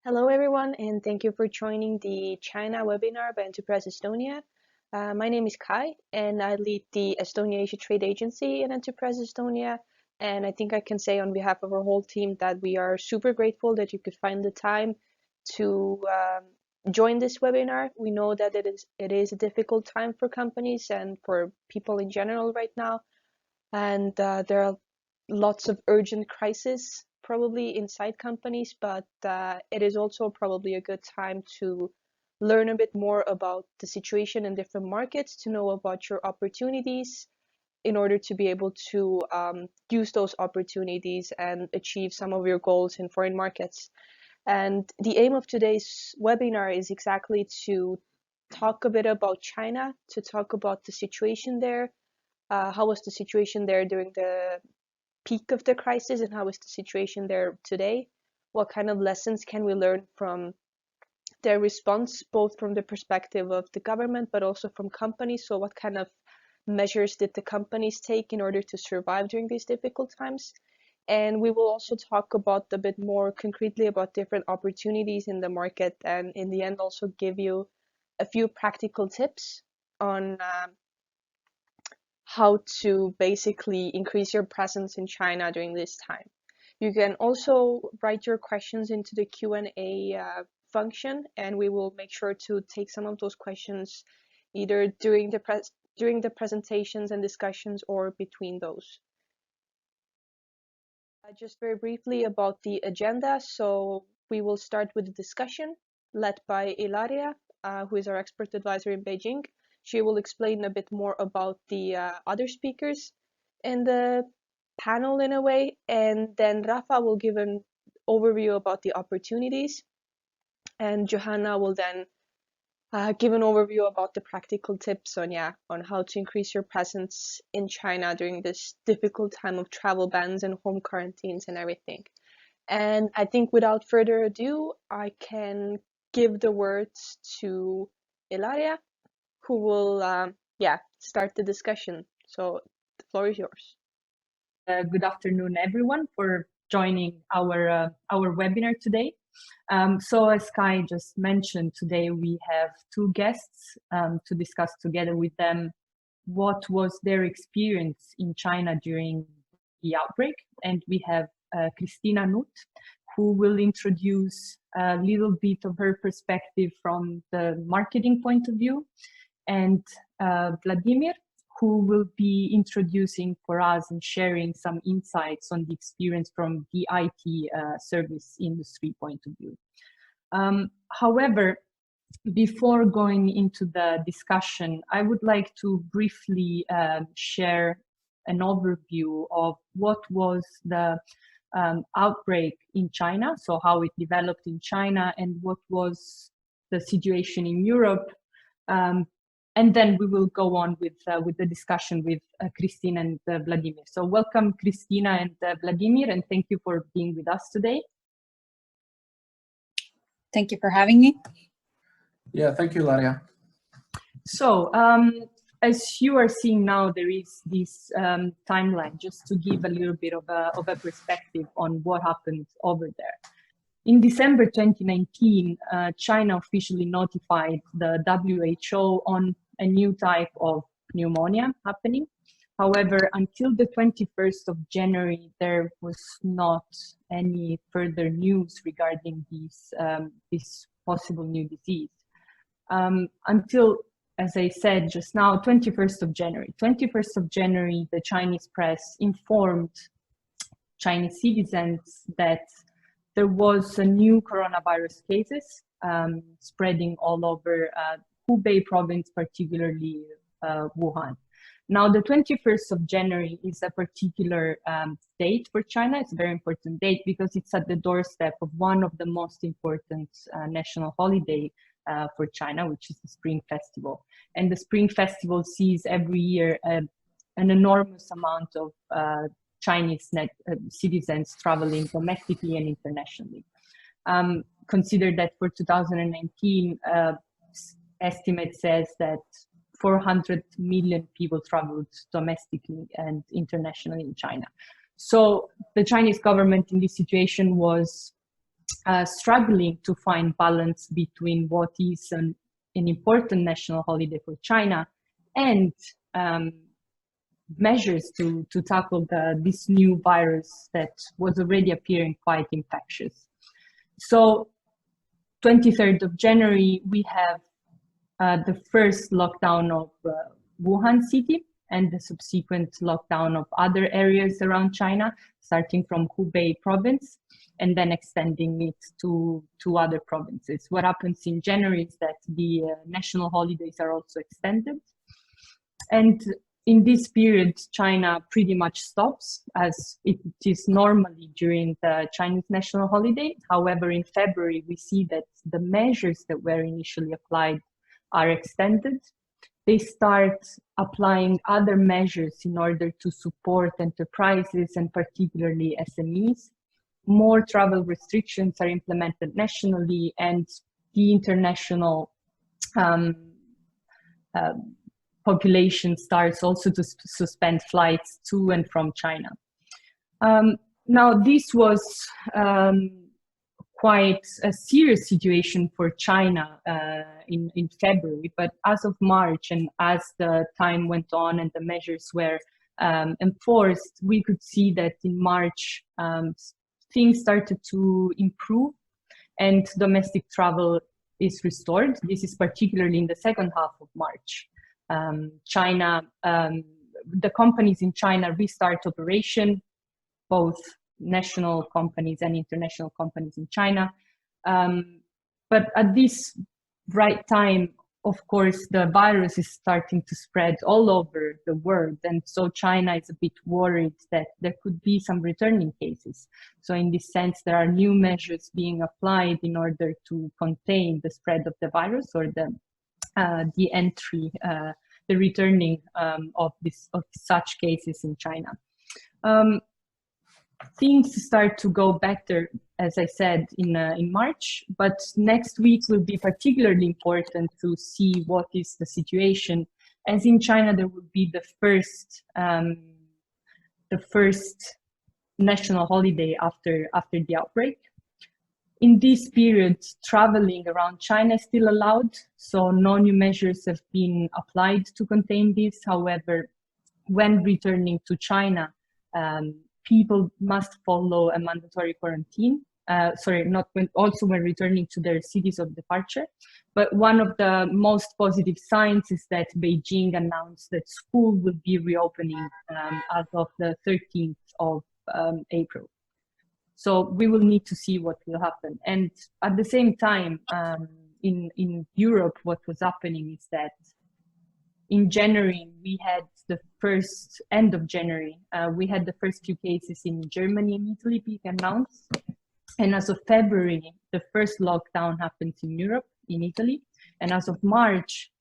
Hello, everyone, and thank you for joining the China webinar by Enterprise Estonia. My name is Kai, and I lead the Estonia-Asia Trade Agency in Enterprise Estonia. And I think I can say on behalf of our whole team that we are super grateful that you could find the time to join this webinar. We know that it is a difficult time for companies and for people in general right now. And there are lots of urgent crises probably inside companies, but it is also probably a good time to learn a bit more about the situation in different markets, to know about your opportunities in order to be able to use those opportunities and achieve some of your goals in foreign markets. And the aim of today's webinar is exactly to talk a bit about China, to talk about the situation there. How was the situation there during the peak of the crisis, and how is the situation there today? What kind of lessons can we learn from their response, both from the perspective of the government, but also from companies? So what kind of measures did the companies take in order to survive during these difficult times? And we will also talk about a bit more concretely about different opportunities in the market, and in the end also give you a few practical tips on how to basically increase your presence in China during this time. You can also write your questions into the Q&A function, and we will make sure to take some of those questions either during the presentations and discussions or between those. Just very briefly about the agenda. So we will start with the discussion led by Ilaria, who is our expert advisor in Beijing. She will explain a bit more about the other speakers in the panel in a way, and then Rafa will give an overview about the opportunities, and Johanna will then give an overview about the practical tips on how to increase your presence in China during this difficult time of travel bans and home quarantines and everything. And I think without further ado, I can give the words to Ilaria, who will start the discussion. So the floor is yours. Good afternoon, everyone, for joining our webinar today. So as Kai just mentioned, today we have two guests to discuss together with them what was their experience in China during the outbreak. And we have Christina Nutt, who will introduce a little bit of her perspective from the marketing point of view, and Vladimir, who will be introducing for us and sharing some insights on the experience from the IT service industry point of view. However, before going into the discussion, I would like to briefly share an overview of what was the outbreak in China, so how it developed in China, and what was the situation in Europe. And then we will go on with the discussion with Christina and Vladimir. So welcome, Christina and Vladimir, and thank you for being with us today. Thank you for having me. Yeah, thank you, Laria. So as you are seeing now, there is this timeline, just to give a little bit of a perspective on what happened over there. In December 2019, China officially notified the WHO on a new type of pneumonia happening. However, until the 21st of January, there was not any further news regarding this possible new disease. Until, as I said just now, 21st of January. 21st of January, the Chinese press informed Chinese citizens that there was a new coronavirus cases spreading all over Hubei province, particularly Wuhan. Now, the 21st of January is a particular date for China. It's a very important date because it's at the doorstep of one of the most important national holiday for China, which is the Spring Festival. And the Spring Festival sees every year an enormous amount of Chinese citizens traveling domestically and internationally. Consider that for 2019, estimate says that 400 million people traveled domestically and internationally in China. So the Chinese government in this situation was struggling to find balance between what is an important national holiday for China and measures to tackle this new virus that was already appearing quite infectious. So 23rd of January, we have the first lockdown of Wuhan city and the subsequent lockdown of other areas around China, starting from Hubei province and then extending it to other provinces. What happens in January is that the national holidays are also extended. And in this period, China pretty much stops, as it is normally during the Chinese national holiday. However, in February, we see that the measures that were initially applied are extended. They start applying other measures in order to support enterprises and particularly SMEs. More travel restrictions are implemented nationally, and the international population starts also to suspend flights to and from China. Now, this was quite a serious situation for China in February, but as of March and as the time went on and the measures were enforced, we could see that in March things started to improve and domestic travel is restored. This is particularly in the second half of March. The companies in China restart operation, both national companies and international companies in China. But at this right time, of course, the virus is starting to spread all over the world. And so China is a bit worried that there could be some returning cases. So in this sense, there are new measures being applied in order to contain the spread of the virus or the entry, the returning of such cases in China. Things start to go better, as I said, in March, but next week will be particularly important to see what is the situation, as in China there will be the first national holiday after the outbreak. In this period, traveling around China is still allowed, so no new measures have been applied to contain this. However, when returning to China, people must follow a mandatory quarantine. Also when returning to their cities of departure. But one of the most positive signs is that Beijing announced that school will be reopening as of the 13th of April. So we will need to see what will happen. And at the same time, in Europe, what was happening is that in January, we had end of January, we had the first few cases in Germany and Italy being announced. And as of February, the first lockdown happened in Europe, in Italy. And as of March,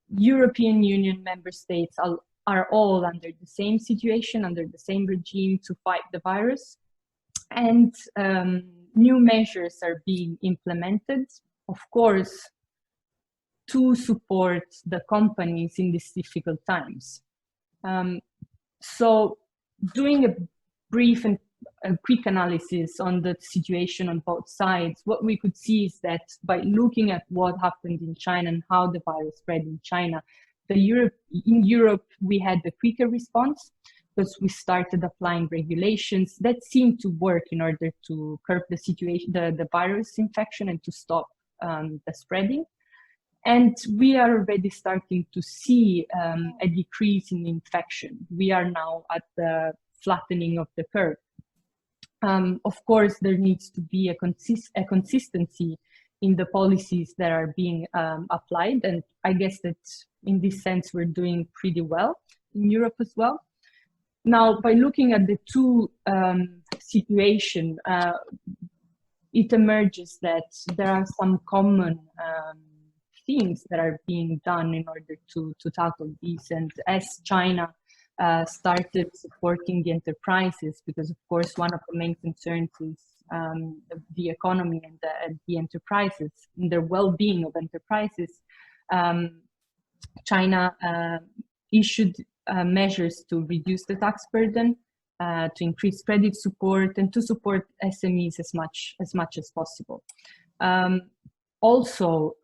European Union member states are all under the same situation, under the same regime to fight the virus. And new measures are being implemented, of course, to support the companies in these difficult times. So doing a brief and a quick analysis on the situation on both sides, what we could see is that by looking at what happened in China and how the virus spread in China, in Europe, we had the quicker response because we started applying regulations that seemed to work in order to curb the situation, the virus infection, and to stop the spreading. And we are already starting to see a decrease in infection. We are now at the flattening of the curve. Of course, there needs to be a consistency in the policies that are being applied. And I guess that in this sense, we're doing pretty well in Europe as well. Now, by looking at the two situations, it emerges that there are some common things that are being done in order to tackle these. And as China started supporting the enterprises, because of course one of the main concerns is the economy and the enterprises, and the well-being of enterprises, China issued measures to reduce the tax burden to increase credit support, and to support SMEs as much as possible. Also,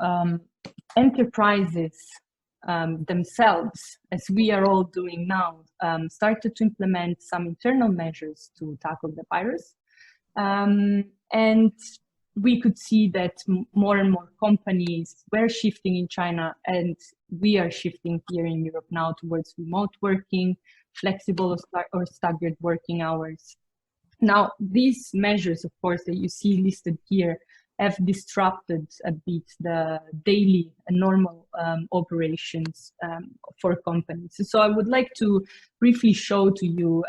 enterprises themselves, as we are all doing now, started to implement some internal measures to tackle the virus. And we could see that more and more companies were shifting in China, and we are shifting here in Europe now towards remote working, flexible or staggered working hours. Now, these measures, of course, that you see listed here have disrupted a bit the daily and normal operations for companies. So I would like to briefly show to you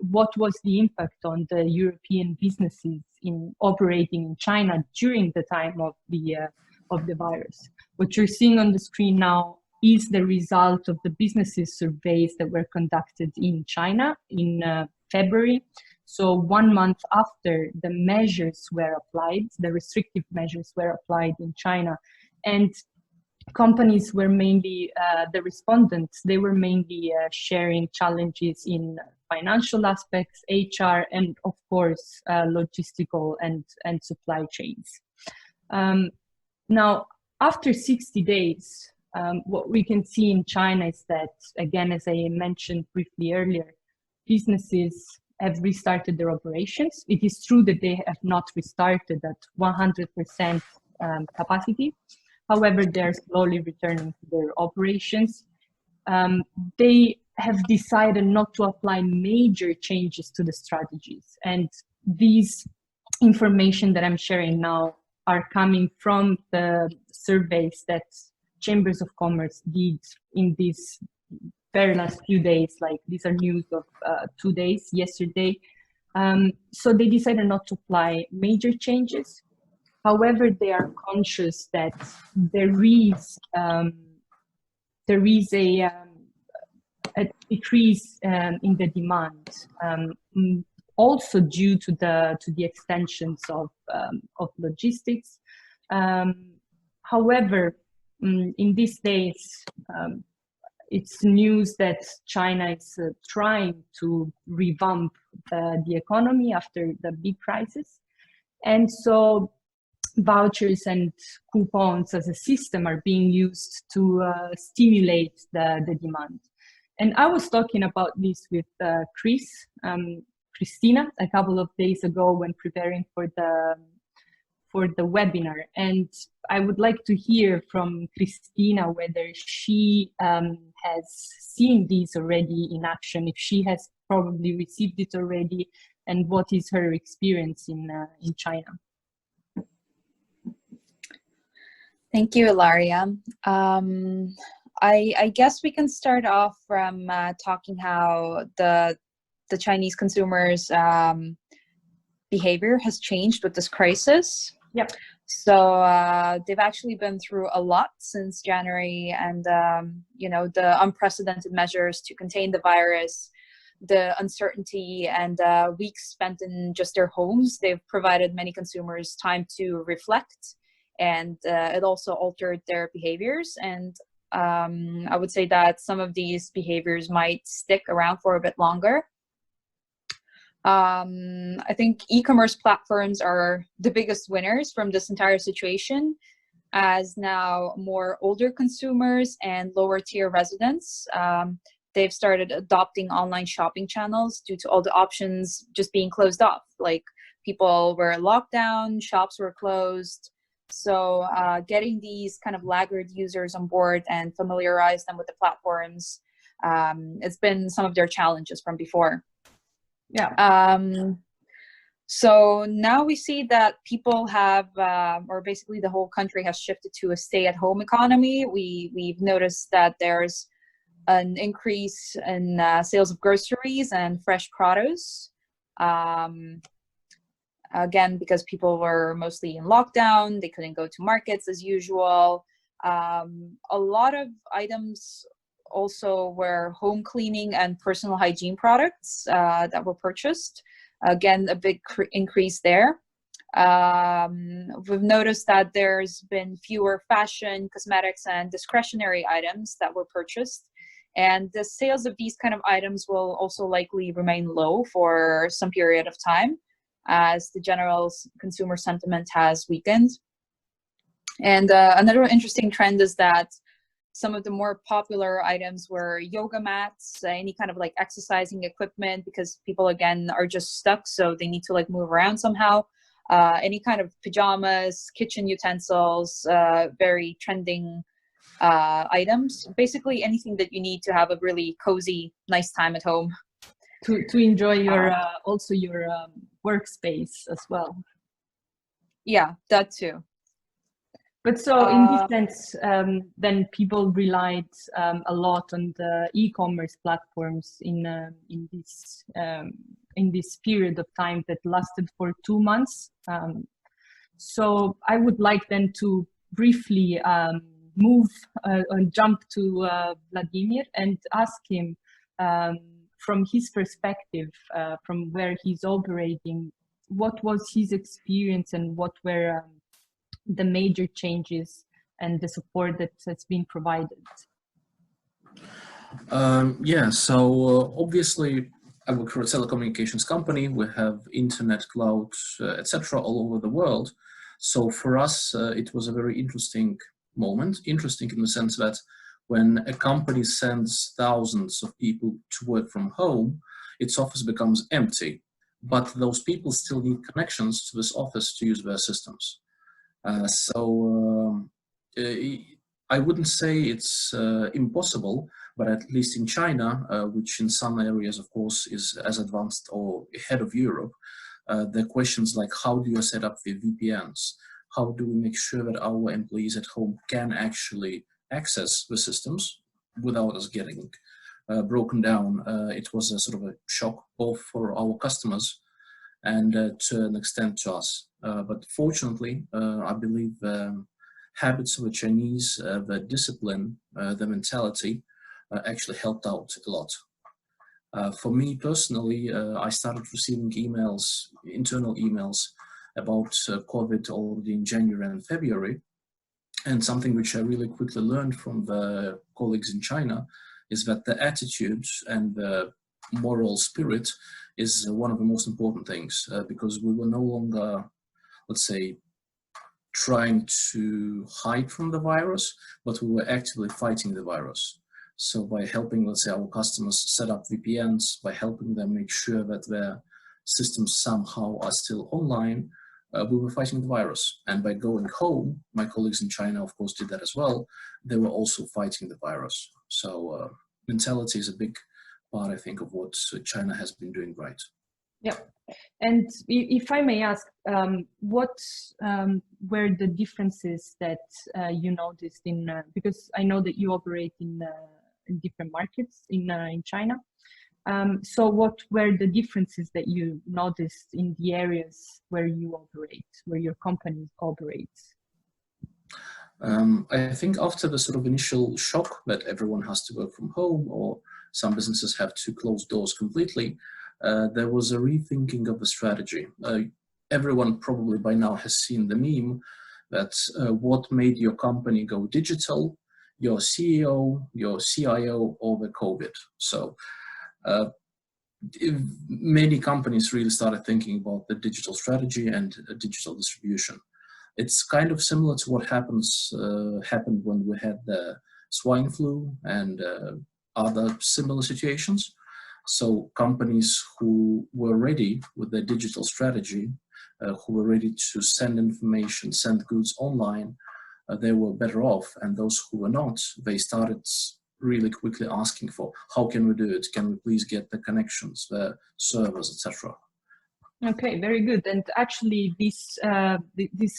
what was the impact on the European businesses in operating in China during the time of the virus. What you're seeing on the screen now is the result of the businesses surveys that were conducted in China in February. So 1 month after the measures were applied, the restrictive measures were applied in China, and companies were mainly, the respondents, they were mainly sharing challenges in financial aspects, HR, and of course, logistical and supply chains. Now, after 60 days, what we can see in China is that, again, as I mentioned briefly earlier, businesses have restarted their operations. It is true that they have not restarted at 100% capacity. However, they're slowly returning to their operations. They have decided not to apply major changes to the strategies. And these information that I'm sharing now are coming from the surveys that Chambers of Commerce did in these very last few days. Like, these are news of 2 days, yesterday. So they decided not to apply major changes. However, they are conscious that there is a decrease in the demand, also due to the extensions of logistics. However, in these days, it's news that China is trying to revamp the economy after the big crisis. And so vouchers and coupons as a system are being used to stimulate the demand. And I was talking about this with Christina, a couple of days ago when preparing for the webinar. And I would like to hear from Christina whether she has seen these already in action, if she has probably received it already, and what is her experience in China. Thank you, Ilaria. I guess we can start off from talking how the Chinese consumers' behavior has changed with this crisis. Yep. So they've actually been through a lot since January, and you know, the unprecedented measures to contain the virus, the uncertainty, and weeks spent in just their homes. They've provided many consumers time to reflect, and it also altered their behaviors. And I would say that some of these behaviors might stick around for a bit longer. I think e-commerce platforms are the biggest winners from this entire situation, as now more older consumers and lower tier residents, they've started adopting online shopping channels due to all the options just being closed off. Like, people were locked down, shops were closed. So getting these kind of laggard users on board and familiarize them with the platforms, it's been some of their challenges from before. Yeah. So now we see that people have, or basically the whole country has shifted to a stay-at-home economy. We've noticed that there's an increase in sales of groceries and fresh produce. Again, because people were mostly in lockdown, they couldn't go to markets as usual. A lot of items also were home cleaning and personal hygiene products that were purchased. Again, a big increase there. We've noticed that there's been fewer fashion, cosmetics, and discretionary items that were purchased. And the sales of these kind of items will also likely remain low for some period of time as the general consumer sentiment has weakened. And another interesting trend is that some of the more popular items were yoga mats, any kind of like exercising equipment, because people again are just stuck, so they need to like move around somehow. Any kind of pajamas, kitchen utensils, very trending items. Basically anything that you need to have a really cozy, nice time at home. To enjoy your also your workspace as well. Yeah, that too. But so in this sense, then people relied a lot on the e-commerce platforms in this period of time that lasted for 2 months. So I would like then to briefly move and jump to Vladimir and ask him from his perspective, from where he's operating, what was his experience and what were the major changes and the support that has been provided? Yeah, so obviously I work for a telecommunications company. We have internet, cloud, etc. all over the world. So for us, it was a very interesting moment. Interesting in the sense that when a company sends thousands of people to work from home, its office becomes empty. But those people still need connections to this office to use their systems. So I wouldn't say it's impossible, but at least in China, which in some areas, of course, is as advanced or ahead of Europe, there are questions like how do you set up the VPNs? How do we make sure that our employees at home can actually access the systems without us getting broken down? It was a sort of a shock both for our customers and to an extent to us. But fortunately, I believe the habits of the Chinese, the discipline, the mentality actually helped out a lot. For me personally, I started receiving emails, internal emails about COVID already in January and February. And something which I really quickly learned from the colleagues in China is that the attitude and the moral spirit is one of the most important things, because we were no longer, let's say, trying to hide from the virus, but we were actively fighting the virus. So by helping, let's say, our customers set up VPNs, by helping them make sure that their systems somehow are still online, we were fighting the virus. And by going home, my colleagues in China, of course, did that as well. They were also fighting the virus. So mentality is a big part, I think, of what China has been doing right. Yeah. And if I may ask, what were the differences that you noticed in, because I know that you operate in different markets in China. So what were the differences that you noticed in the areas where you operate, where your company operates? I think after the sort of initial shock that everyone has to work from home or some businesses have to close doors completely, there was a rethinking of the strategy. Everyone probably by now has seen the meme that what made your company go digital, your CEO, your CIO, or the COVID. So many companies really started thinking about the digital strategy and digital distribution. It's kind of similar to what happened when we had the swine flu and other similar situations. So companies who were ready with their digital strategy, who were ready to send information, send goods online, they were better off. And those who were not, they started really quickly asking for, how can we do it? Can we please get the connections, the servers, etc. Okay, very good. And actually this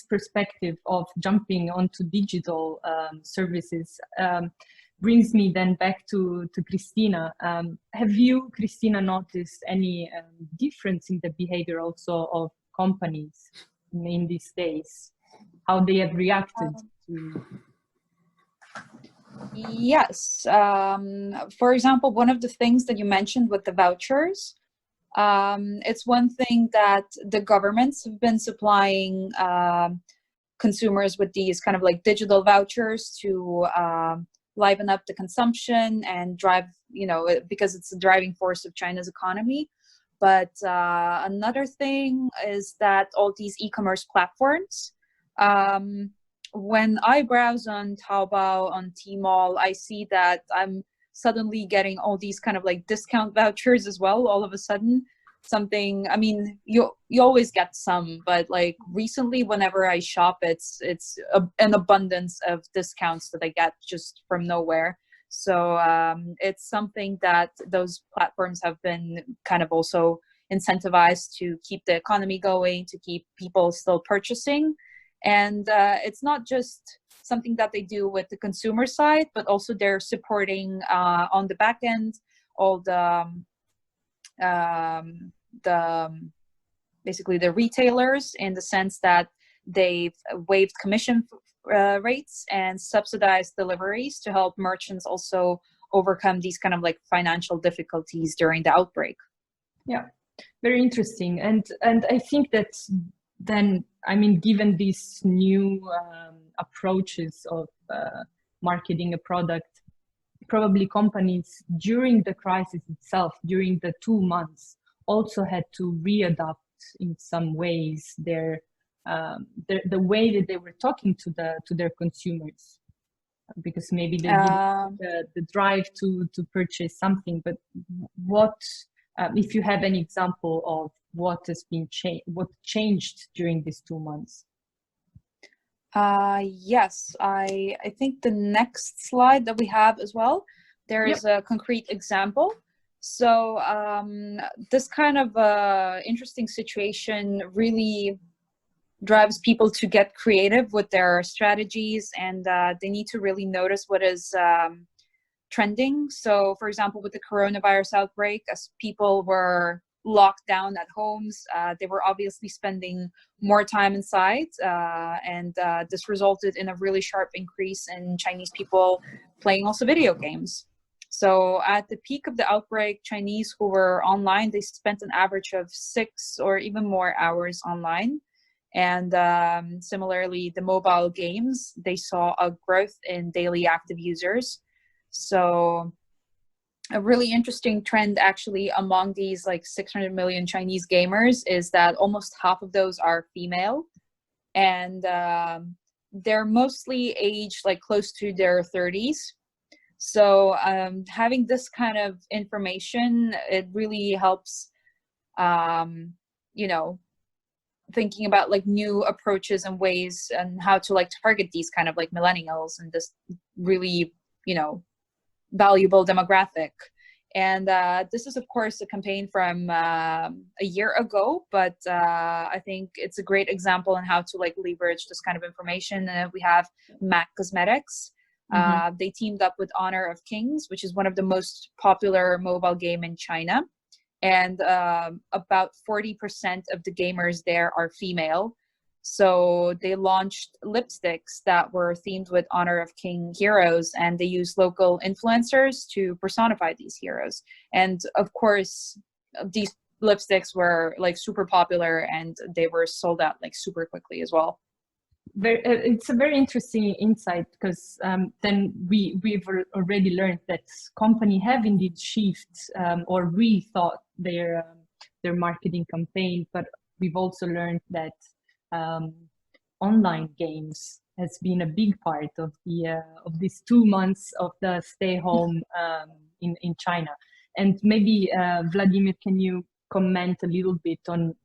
perspective of jumping onto digital services brings me then back to Christina. Have you, Christina, noticed any difference in the behavior also of companies in these days? How they have reacted to? Yes. For example, one of the things that you mentioned with the vouchers, it's one thing that the governments have been supplying consumers with these kind of like digital vouchers to liven up the consumption and drive, because it's the driving force of China's economy. But another thing is that all these e-commerce platforms, when I browse on Taobao, on Tmall, I see that I'm suddenly getting all these kind of like discount vouchers as well, all of a sudden. Something, I mean, you always get some, but like recently whenever I shop, it's an abundance of discounts that I get just from nowhere. So it's something that those platforms have been kind of also incentivized to keep the economy going, to keep people still purchasing. And it's not just something that they do with the consumer side, but also they're supporting on the back end all basically the retailers, in the sense that they've waived commission rates and subsidized deliveries to help merchants also overcome these kind of like financial difficulties during the outbreak. Yeah, very interesting. And I think that then, I mean, given these new approaches of marketing a product, probably companies during the crisis itself, during the 2 months, also had to readapt in some ways the way that they were talking to their consumers, because maybe they didn't the drive to purchase something. But what if you have an example of what has been what changed during these 2 months? Yes, I think the next slide that we have as well, there is a concrete example. So this kind of interesting situation really drives people to get creative with their strategies, and they need to really notice what is trending. So for example, with the coronavirus outbreak, as people were locked down at homes, they were obviously spending more time inside, and this resulted in a really sharp increase in Chinese people playing also video games. So at the peak of the outbreak, Chinese who were online, they spent an average of 6 or even more hours online. And similarly, the mobile games, they saw a growth in daily active users. So a really interesting trend actually among these like 600 million Chinese gamers is that almost half of those are female, and they're mostly aged like close to their 30s. So having this kind of information, it really helps, thinking about like new approaches and ways and how to like target these kind of like millennials and this really, valuable demographic. And this is of course a campaign from a year ago, but I think it's a great example on how to like leverage this kind of information. We have MAC Cosmetics. They teamed up with Honor of Kings, which is one of the most popular mobile game in China. And about 40% of the gamers there are female. So they launched lipsticks that were themed with Honor of King heroes, and they used local influencers to personify these heroes. And of course, these lipsticks were like super popular, and they were sold out like super quickly as well. It's a very interesting insight, because then we've already learned that companies have indeed shifted or rethought their marketing campaign, but we've also learned that online games has been a big part of these 2 months of the stay home in China. And maybe Vladimir, can you comment a little bit on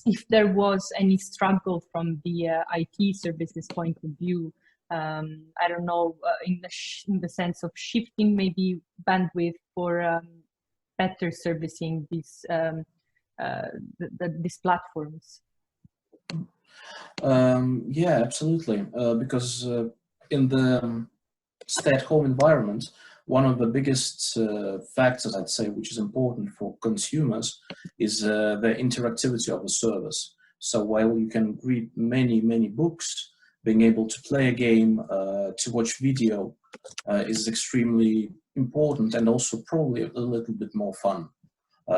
if there was any struggle from the IT services point of view? I don't know, in the sense of shifting maybe bandwidth for better servicing these platforms. Yeah, absolutely. Because in the stay-at-home environment, one of the biggest factors, I'd say, which is important for consumers is the interactivity of the service. So while you can read many, many books, being able to play a game, to watch video is extremely important, and also probably a little bit more fun.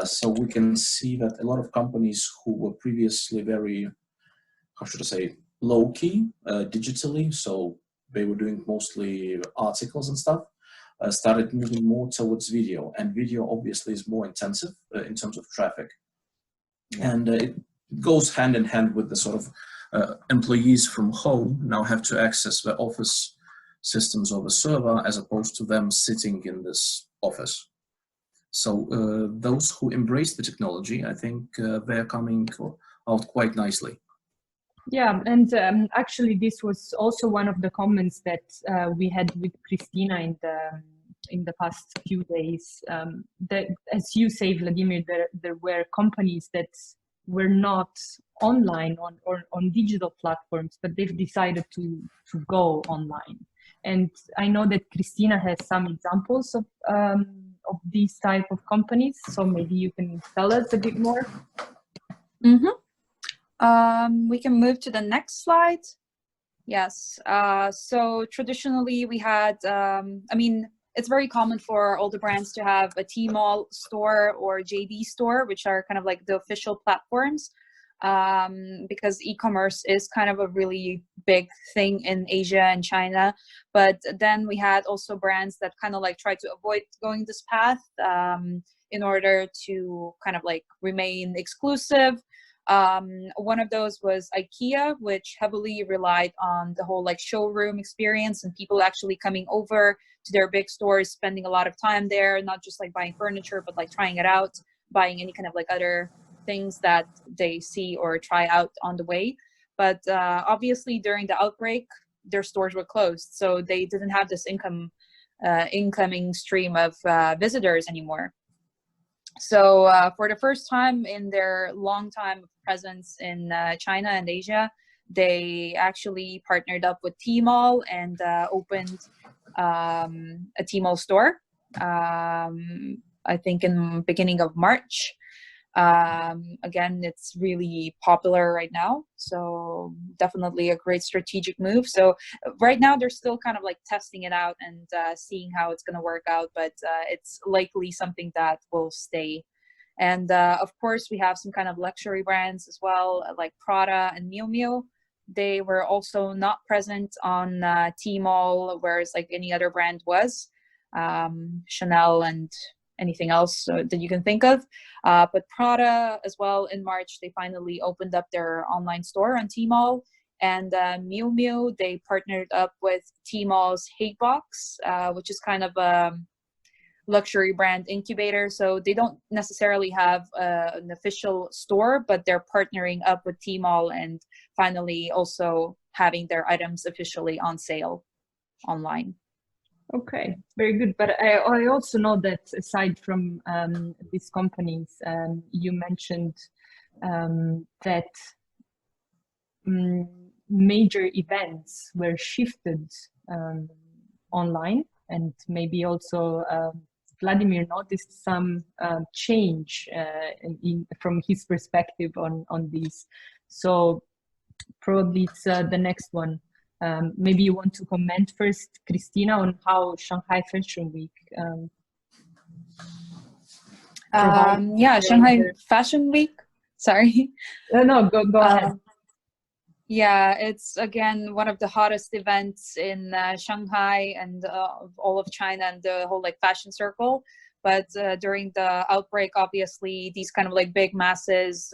So we can see that a lot of companies who were previously very, how should I say, low-key digitally, so they were doing mostly articles and stuff, started moving more towards video, and video obviously is more intensive in terms of traffic. And it goes hand in hand with the sort of employees from home now have to access the office systems of a server as opposed to them sitting in this office. So those who embrace the technology, I think they're coming out quite nicely. Yeah, and actually this was also one of the comments that we had with Christina in the past few days. That, as you say, Vladimir, there were companies that were not online on digital platforms, but they've decided to go online. And I know that Christina has some examples of these type of companies, so maybe you can tell us a bit more. We can move to the next slide. Yes. So traditionally we had, I mean, it's very common for all the brands to have a Tmall store or JD store, which are kind of like the official platforms, because e-commerce is kind of a really big thing in Asia and China. But then we had also brands that kind of like try to avoid going this path in order to kind of like remain exclusive. One of those was IKEA, which heavily relied on the whole like showroom experience and people actually coming over to their big stores, spending a lot of time there, not just like buying furniture, but like trying it out, buying any kind of like other things that they see or try out on the way. But obviously during the outbreak, their stores were closed. So they didn't have this incoming stream of visitors anymore. So for the first time in their long time presence in China and Asia, they actually partnered up with Tmall and opened a Tmall store, I think in the beginning of March. Again, it's really popular right now, so definitely a great strategic move. So right now they're still kind of like testing it out and seeing how it's going to work out, but it's likely something that will stay. And of course we have some kind of luxury brands as well, like Prada and Miu Miu. They were also not present on Tmall, whereas like any other brand was, Chanel and anything else that you can think of. But Prada as well, in March, they finally opened up their online store on Tmall. And Miu Miu, they partnered up with Tmall's Hatebox, which is kind of a luxury brand incubator. So they don't necessarily have an official store, but they're partnering up with Tmall and finally also having their items officially on sale online. Okay, very good. But I also know that aside from these companies, you mentioned that major events were shifted online, and maybe also Vladimir noticed some change from his perspective on these. So probably it's the next one. Maybe you want to comment first, Christina, on how Shanghai Fashion Week. Yeah, Shanghai Fashion Week. Sorry. No, go ahead. Yeah, it's again one of the hottest events in Shanghai and all of China and the whole like fashion circle. But during the outbreak, obviously these kind of like big masses,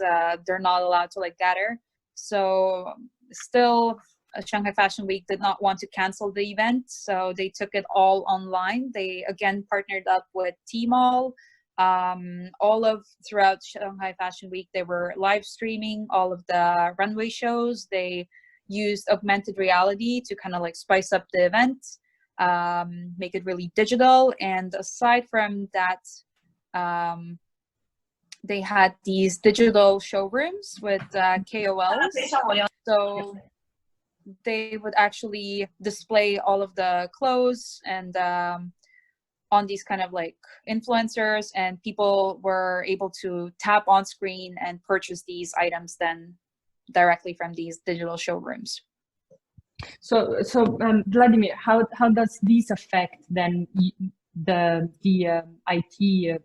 they're not allowed to like gather. So still, Shanghai Fashion Week did not want to cancel the event, so they took it all online. They again partnered up with Tmall. All of throughout Shanghai Fashion Week, they were live streaming all of the runway shows. They used augmented reality to kind of like spice up the event, make it really digital. And aside from that, they had these digital showrooms with KOLs. So they would actually display all of the clothes and on these kind of like influencers, and people were able to tap on screen and purchase these items then directly from these digital showrooms. So Vladimir, how does this affect then the IT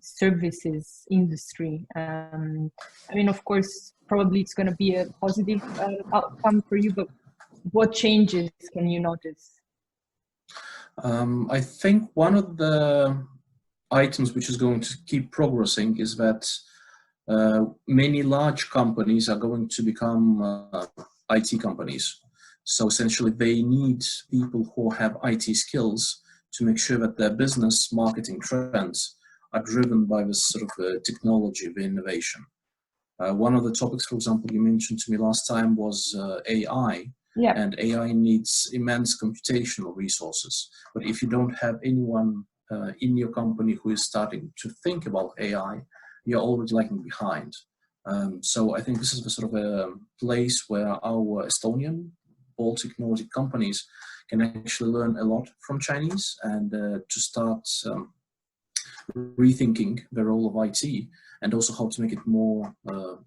services industry? I mean, of course, probably it's going to be a positive outcome for you, but what changes can you notice? I think one of the items which is going to keep progressing is that many large companies are going to become IT companies. So essentially they need people who have IT skills to make sure that their business marketing trends are driven by this sort of technology, the innovation. One of the topics, for example, you mentioned to me last time was AI. Yeah. And AI needs immense computational resources. But if you don't have anyone in your company who is starting to think about AI, you're already lagging behind. So I think this is the sort of a place where our Estonian, Baltic, Nordic companies can actually learn a lot from Chinese and to start rethinking the role of IT and also how to make it more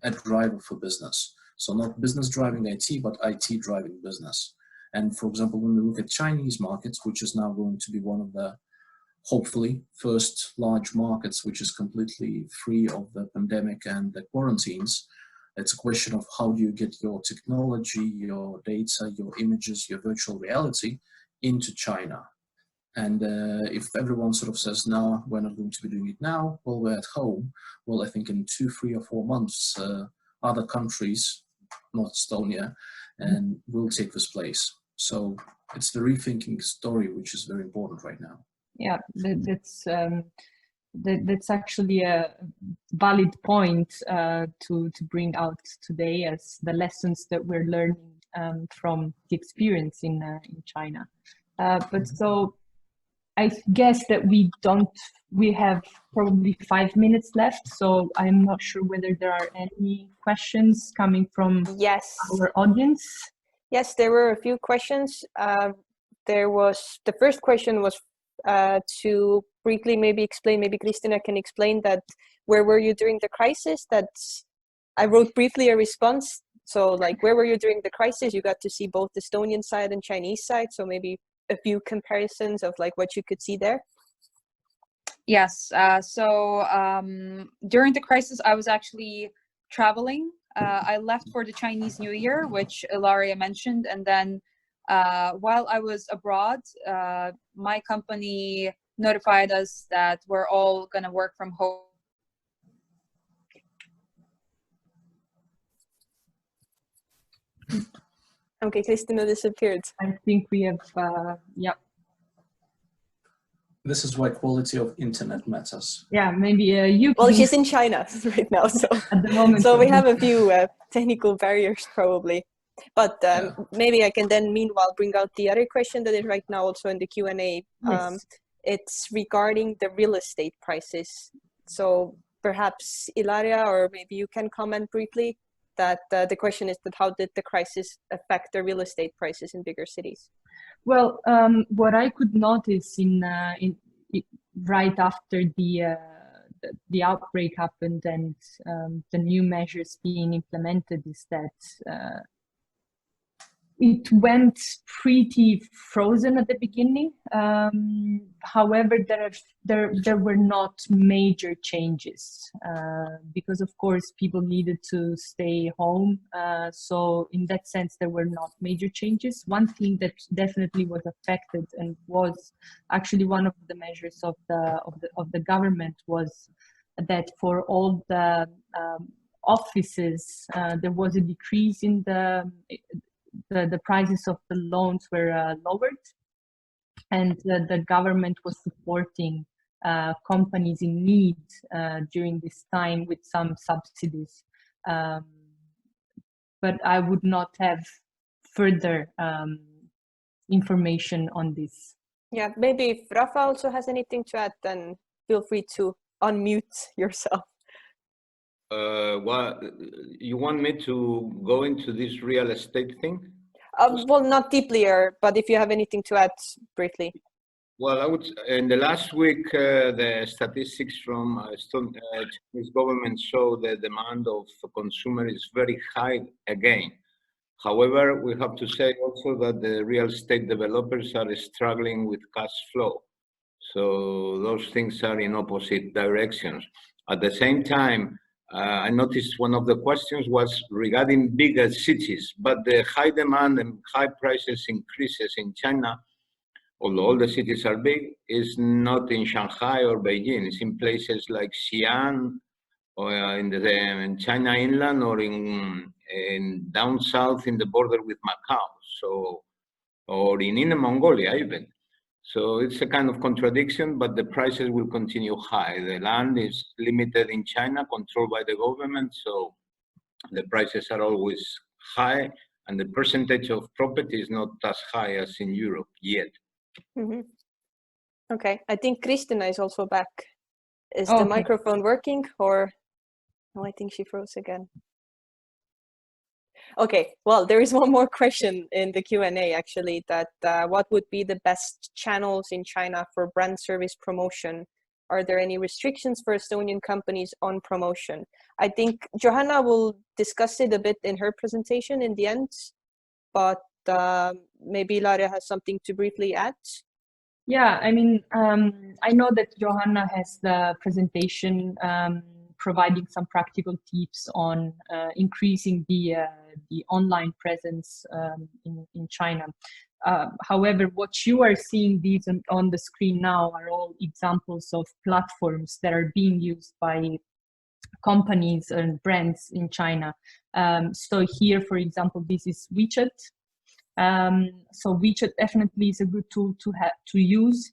a driver for business. So not business driving IT, but IT driving business. And for example, when we look at Chinese markets, which is now going to be one of the, hopefully, first large markets which is completely free of the pandemic and the quarantines, it's a question of how do you get your technology, your data, your images, your virtual reality into China. And if everyone sort of says, no, we're not going to be doing it now, well, we're at home. Well, I think in 2, 3 or 4 months, other countries, not Estonia, and will take this place. So it's the rethinking story, which is very important right now. Yeah, that's actually a valid point to bring out today as the lessons that we're learning from the experience in China. But so I guess that we have probably 5 minutes left, so I'm not sure whether there are any questions coming from our audience. Yes, there were a few questions. The first question was to briefly maybe explain, maybe Kristina can explain that, where were you during the crisis? I wrote briefly a response. So like, where were you during the crisis? You got to see both the Estonian side and Chinese side. So maybe a few comparisons of like what you could see there. Yes. So during the crisis, I was actually traveling. I left for the Chinese New Year, which Ilaria mentioned. And then while I was abroad, my company notified us that we're all going to work from home. Okay, Kristina disappeared. I think we have, yeah. This is why quality of internet matters. Yeah, maybe you. Well, she's in China right now, so at the moment, so we have a few technical barriers probably. But maybe I can then meanwhile bring out the other question that is right now also in the Q&A. Yes. It's regarding the real estate prices. So perhaps Ilaria, or maybe you can comment briefly that the question is that how did the crisis affect the real estate prices in bigger cities? Well, what I could notice right after the outbreak happened and the new measures being implemented is that it went pretty frozen at the beginning. However, there were not major changes because, of course, people needed to stay home. So in that sense, there were not major changes. One thing that definitely was affected and was actually one of the measures of the government was that for all the offices, there was a decrease in the prices of the loans were lowered, and the government was supporting companies in need during this time with some subsidies. But I would not have further information on this. Yeah, maybe if Rafa also has anything to add, then feel free to unmute yourself. Well, you want me to go into this real estate thing? Well, not deeply, but if you have anything to add briefly. Well, I would. In the last week, the statistics from Chinese government show the demand of consumer is very high again. However, we have to say also that the real estate developers are struggling with cash flow. So those things are in opposite directions. At the same time, I noticed one of the questions was regarding bigger cities, but the high demand and high prices increases in China although all the cities are big, is not in Shanghai or Beijing. It's in places like Xi'an, or in China inland, or in down south in the border with Macau. So, or in Inner Mongolia even. So it's a kind of contradiction, but the prices will continue high. The land is limited in China, controlled by the government, so the prices are always high, and the percentage of property is not as high as in Europe yet. Mm-hmm. Okay, I think Kristina is also back. Is Oh, the okay. microphone working, or? Oh, I think she froze again. Okay, well, there is one more question in the Q&A actually, that what would be the best channels in China for brand service promotion? Are there any restrictions for Estonian companies on promotion? I think Johanna will discuss it a bit in her presentation in the end, but maybe Ilaria has something to briefly add. Yeah, I mean, I know that Johanna has the presentation providing some practical tips on increasing the online presence in China. However, what you are seeing these on the screen now are all examples of platforms that are being used by companies and brands in China. So here, for example, this is WeChat. So WeChat definitely is a good tool to use.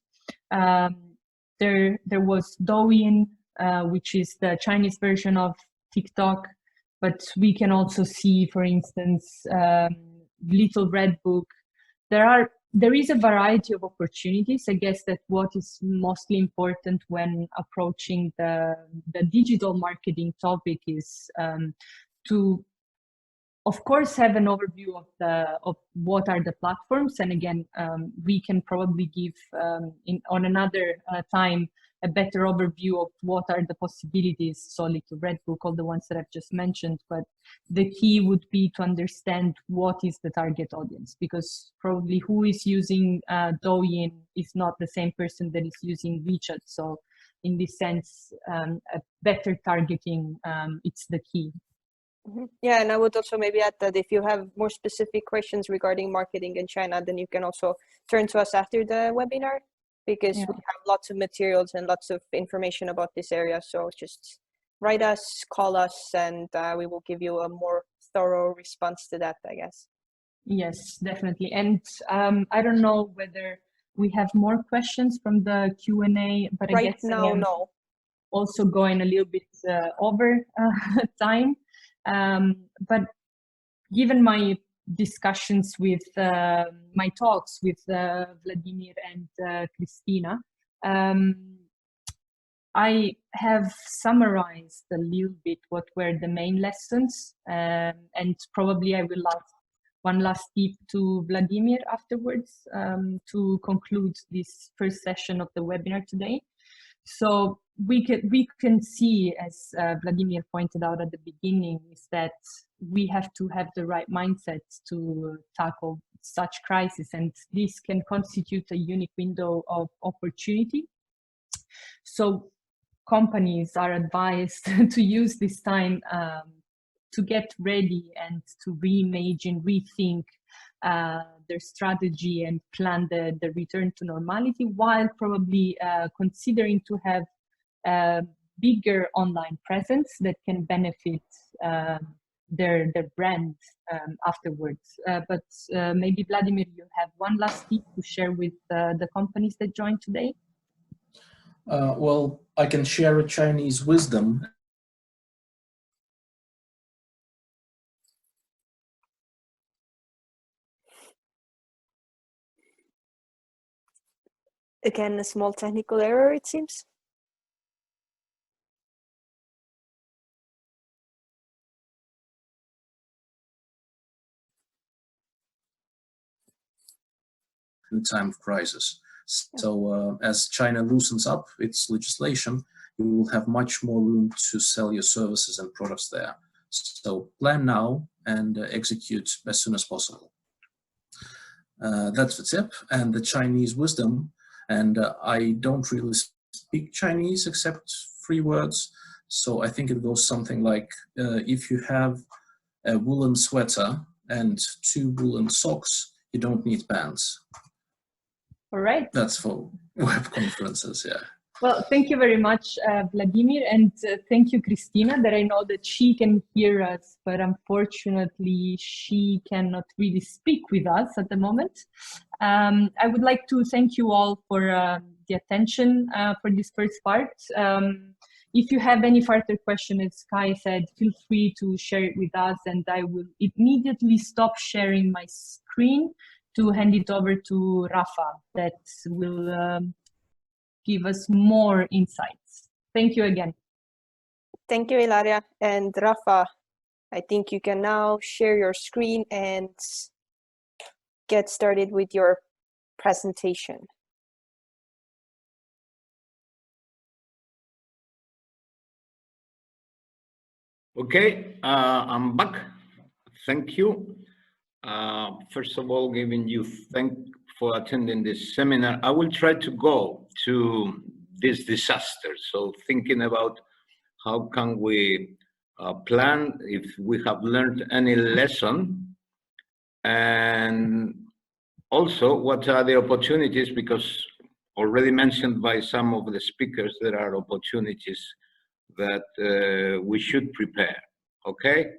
There was Douyin, which is the Chinese version of TikTok, but we can also see, for instance, Little Red Book. There is a variety of opportunities. I guess that what is mostly important when approaching the digital marketing topic is to, of course, have an overview of what are the platforms, and again, we can probably give on another time a better overview of what are the possibilities. So Little Red Book, all the ones that I've just mentioned, but the key would be to understand what is the target audience, because probably who is using Douyin is not the same person that is using WeChat. So in this sense, a better targeting, it's the key. Mm-hmm. Yeah, and I would also maybe add that if you have more specific questions regarding marketing in China, then you can also turn to us after the webinar, because we have lots of materials and lots of information about this area. So just write us, call us, and we will give you a more thorough response to that, I guess. Yes, definitely. And I don't know whether we have more questions from the Q&A, but I guess now, no. Also going a little bit over time. But given my discussions with my talks with Vladimir and Christina, I have summarized a little bit what were the main lessons, and probably I will ask one last tip to Vladimir afterwards to conclude this first session of the webinar today. So we can see, as Vladimir pointed out at the beginning, is that we have to have the right mindset to tackle such crisis, and this can constitute a unique window of opportunity. So companies are advised to use this time to get ready and to reimagine, rethink their strategy and plan the return to normality, while probably considering to have a bigger online presence that can benefit their brand afterwards. But maybe Vladimir, you have one last tip to share with the companies that joined today? Well, I can share a Chinese wisdom. Again, a small technical error, it seems. In time of crisis. So as China loosens up its legislation, you will have much more room to sell your services and products there. So plan now and execute as soon as possible. That's the tip and the Chinese wisdom. And I don't really speak Chinese except 3 words. So I think it goes something like, if you have a woolen sweater and 2 woolen socks, you don't need pants. All right. That's for web conferences, yeah. Well, thank you very much, Vladimir, and thank you, Christina, that I know that she can hear us, but unfortunately she cannot really speak with us at the moment. I would like to thank you all for the attention for this first part. If you have any further questions, as Kai said, feel free to share it with us, and I will immediately stop sharing my screen to hand it over to Rafa, that will give us more insights. Thank you again. Thank you, Ilaria. And Rafa, I think you can now share your screen and get started with your presentation. Okay, I'm back. Thank you. First of all, giving you thanks for attending this seminar. I will try to go to this disaster. So thinking about how can we plan, if we have learned any lesson, and also what are the opportunities, because already mentioned by some of the speakers, there are opportunities that we should prepare, okay?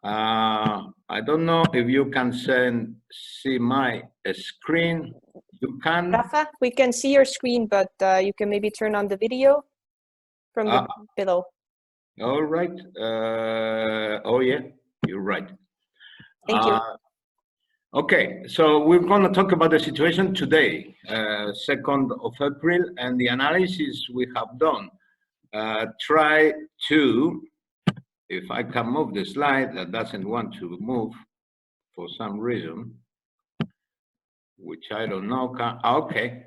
I don't know if you can see my screen. You can? Rafa, we can see your screen, but you can maybe turn on the video from the below. All right. Oh yeah, you're right. Thank you. Okay, so we're going to talk about the situation today, 2nd of April, and the analysis we have done. Try to, if I can move the slide, that doesn't want to move for some reason, which I don't know. Okay,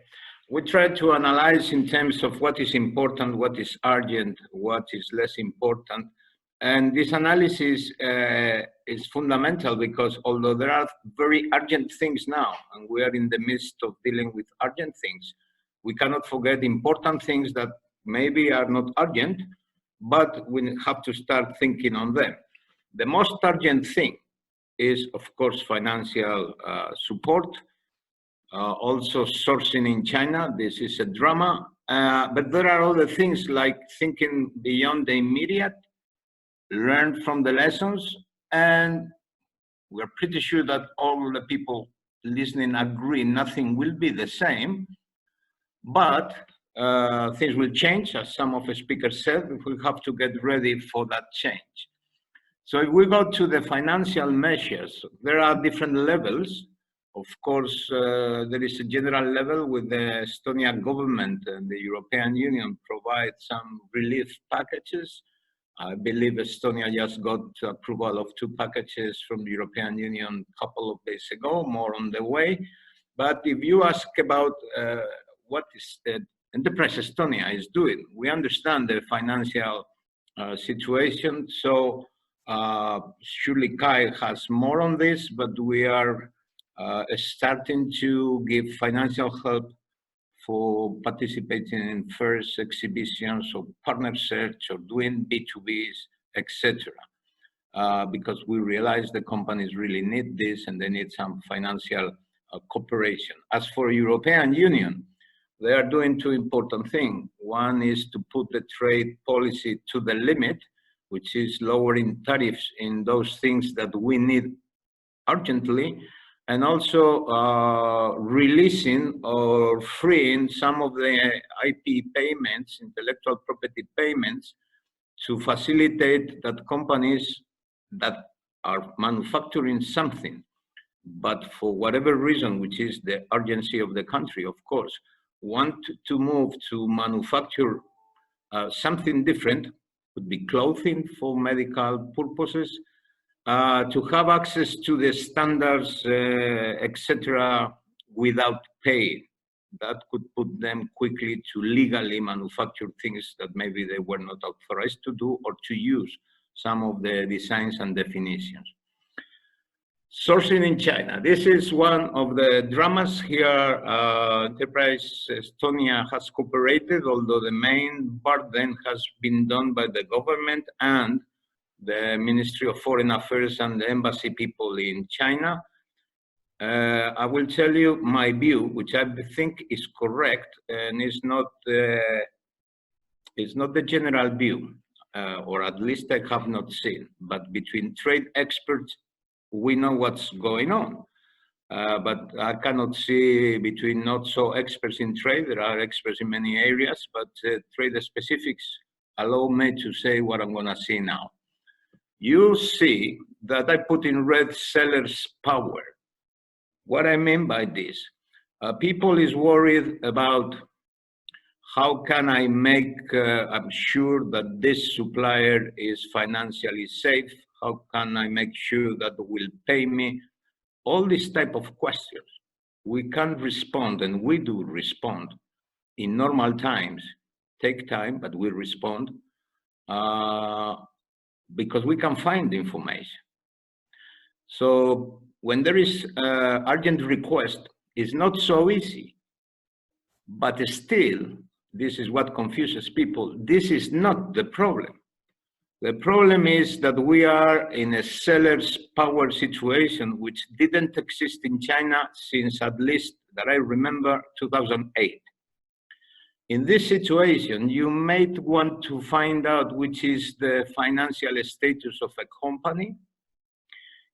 we try to analyze in terms of what is important, what is urgent, what is less important. And this analysis is fundamental because although there are very urgent things now, and we are in the midst of dealing with urgent things, we cannot forget important things that maybe are not urgent, but we have to start thinking on them. The most urgent thing is, of course, financial support, also sourcing in China. This is a drama, but there are other things like thinking beyond the immediate, learn from the lessons, and we're pretty sure that all the people listening agree nothing will be the same, but things will change, as some of the speakers said. We have to get ready for that change. So if we go to the financial measures, there are different levels. Of course, there is a general level with the Estonian government and the European Union provide some relief packages. I believe Estonia just got approval of 2 packages from the European Union a couple of days ago, more on the way. But if you ask about what is the enterprise Estonia is doing, we understand the financial situation. So surely Kai has more on this, but we are starting to give financial help for participating in first exhibitions or partner search or doing B2Bs, etc. Because we realize the companies really need this and they need some financial cooperation. As for European Union, they are doing 2 important things. One is to put the trade policy to the limit, which is lowering tariffs in those things that we need urgently, and also releasing or freeing some of the IP payments, intellectual property payments, to facilitate that companies that are manufacturing something, but for whatever reason, which is the urgency of the country, of course, want to move to manufacture something different, could be clothing for medical purposes, to have access to the standards, etc., without paying. That could put them quickly to legally manufacture things that maybe they were not authorized to do, or to use some of the designs and definitions. Sourcing in China. This is one of the dramas here. Enterprise Estonia has cooperated, although the main part then has been done by the government and the Ministry of Foreign Affairs and the embassy people in China. I will tell you my view, which I think is correct and is not the general view, or at least I have not seen. But between trade experts, we know what's going on. But I cannot see between not so experts in trade. There are experts in many areas, but trade specifics allow me to say what I'm going to see now. You see that I put in red sellers' power. What I mean by this, people is worried about how can I make, I'm sure that this supplier is financially safe. How can I make sure that they will pay me? All these type of questions. We can respond, and we do respond in normal times. Take time, but we respond because we can find information. So when there is urgent request, it's not so easy. But still, this is what confuses people. This is not the problem. The problem is that we are in a seller's power situation which didn't exist in China since, at least that I remember, 2008. In this situation, you might want to find out which is the financial status of a company.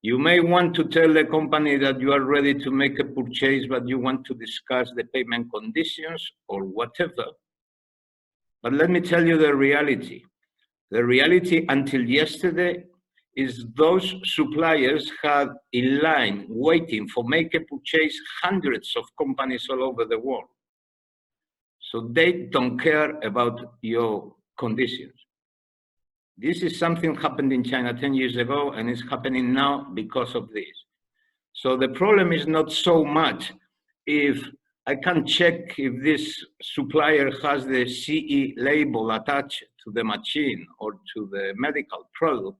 You may want to tell the company that you are ready to make a purchase, but you want to discuss the payment conditions or whatever. But let me tell you the reality. The reality until yesterday is those suppliers had in line waiting for make a purchase hundreds of companies all over the world. So they don't care about your conditions. This is something happened in China 10 years ago, and it's happening now because of this. So the problem is not so much if I can check if this supplier has the CE label attached to the machine or to the medical product,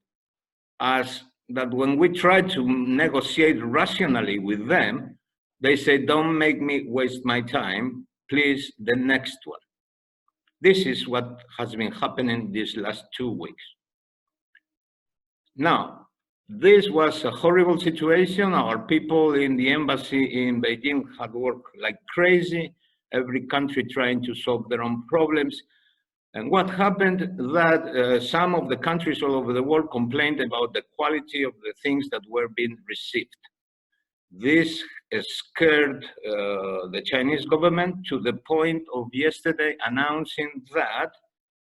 as that when we try to negotiate rationally with them, they say, don't make me waste my time, please, the next one. This is what has been happening these last 2 weeks. Now, this was a horrible situation. Our people in the embassy in Beijing had worked like crazy, every country trying to solve their own problems. And what happened that some of the countries all over the world complained about the quality of the things that were being received. This scared the Chinese government to the point of yesterday announcing that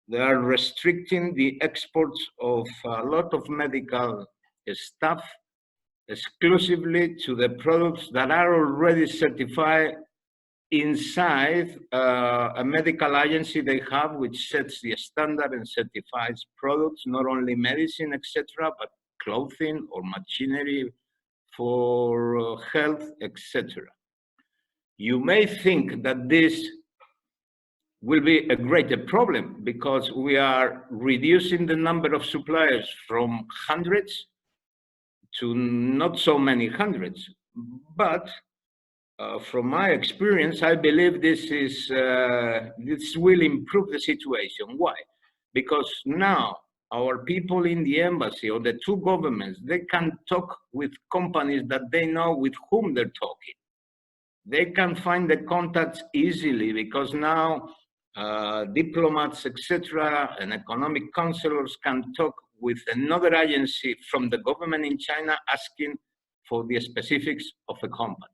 they are restricting the exports of a lot of medical stuff exclusively to the products that are already certified inside a medical agency they have, which sets the standard and certifies products, not only medicine, etc., but clothing or machinery for health, etc. You may think that this will be a greater problem because we are reducing the number of suppliers from hundreds to not so many hundreds. But from my experience, I believe this will improve the situation. Why? Because now our people in the embassy or the two governments, they can talk with companies that they know with whom they're talking. They can find the contacts easily because now diplomats, etc., and economic counselors can talk with another agency from the government in China asking for the specifics of a company.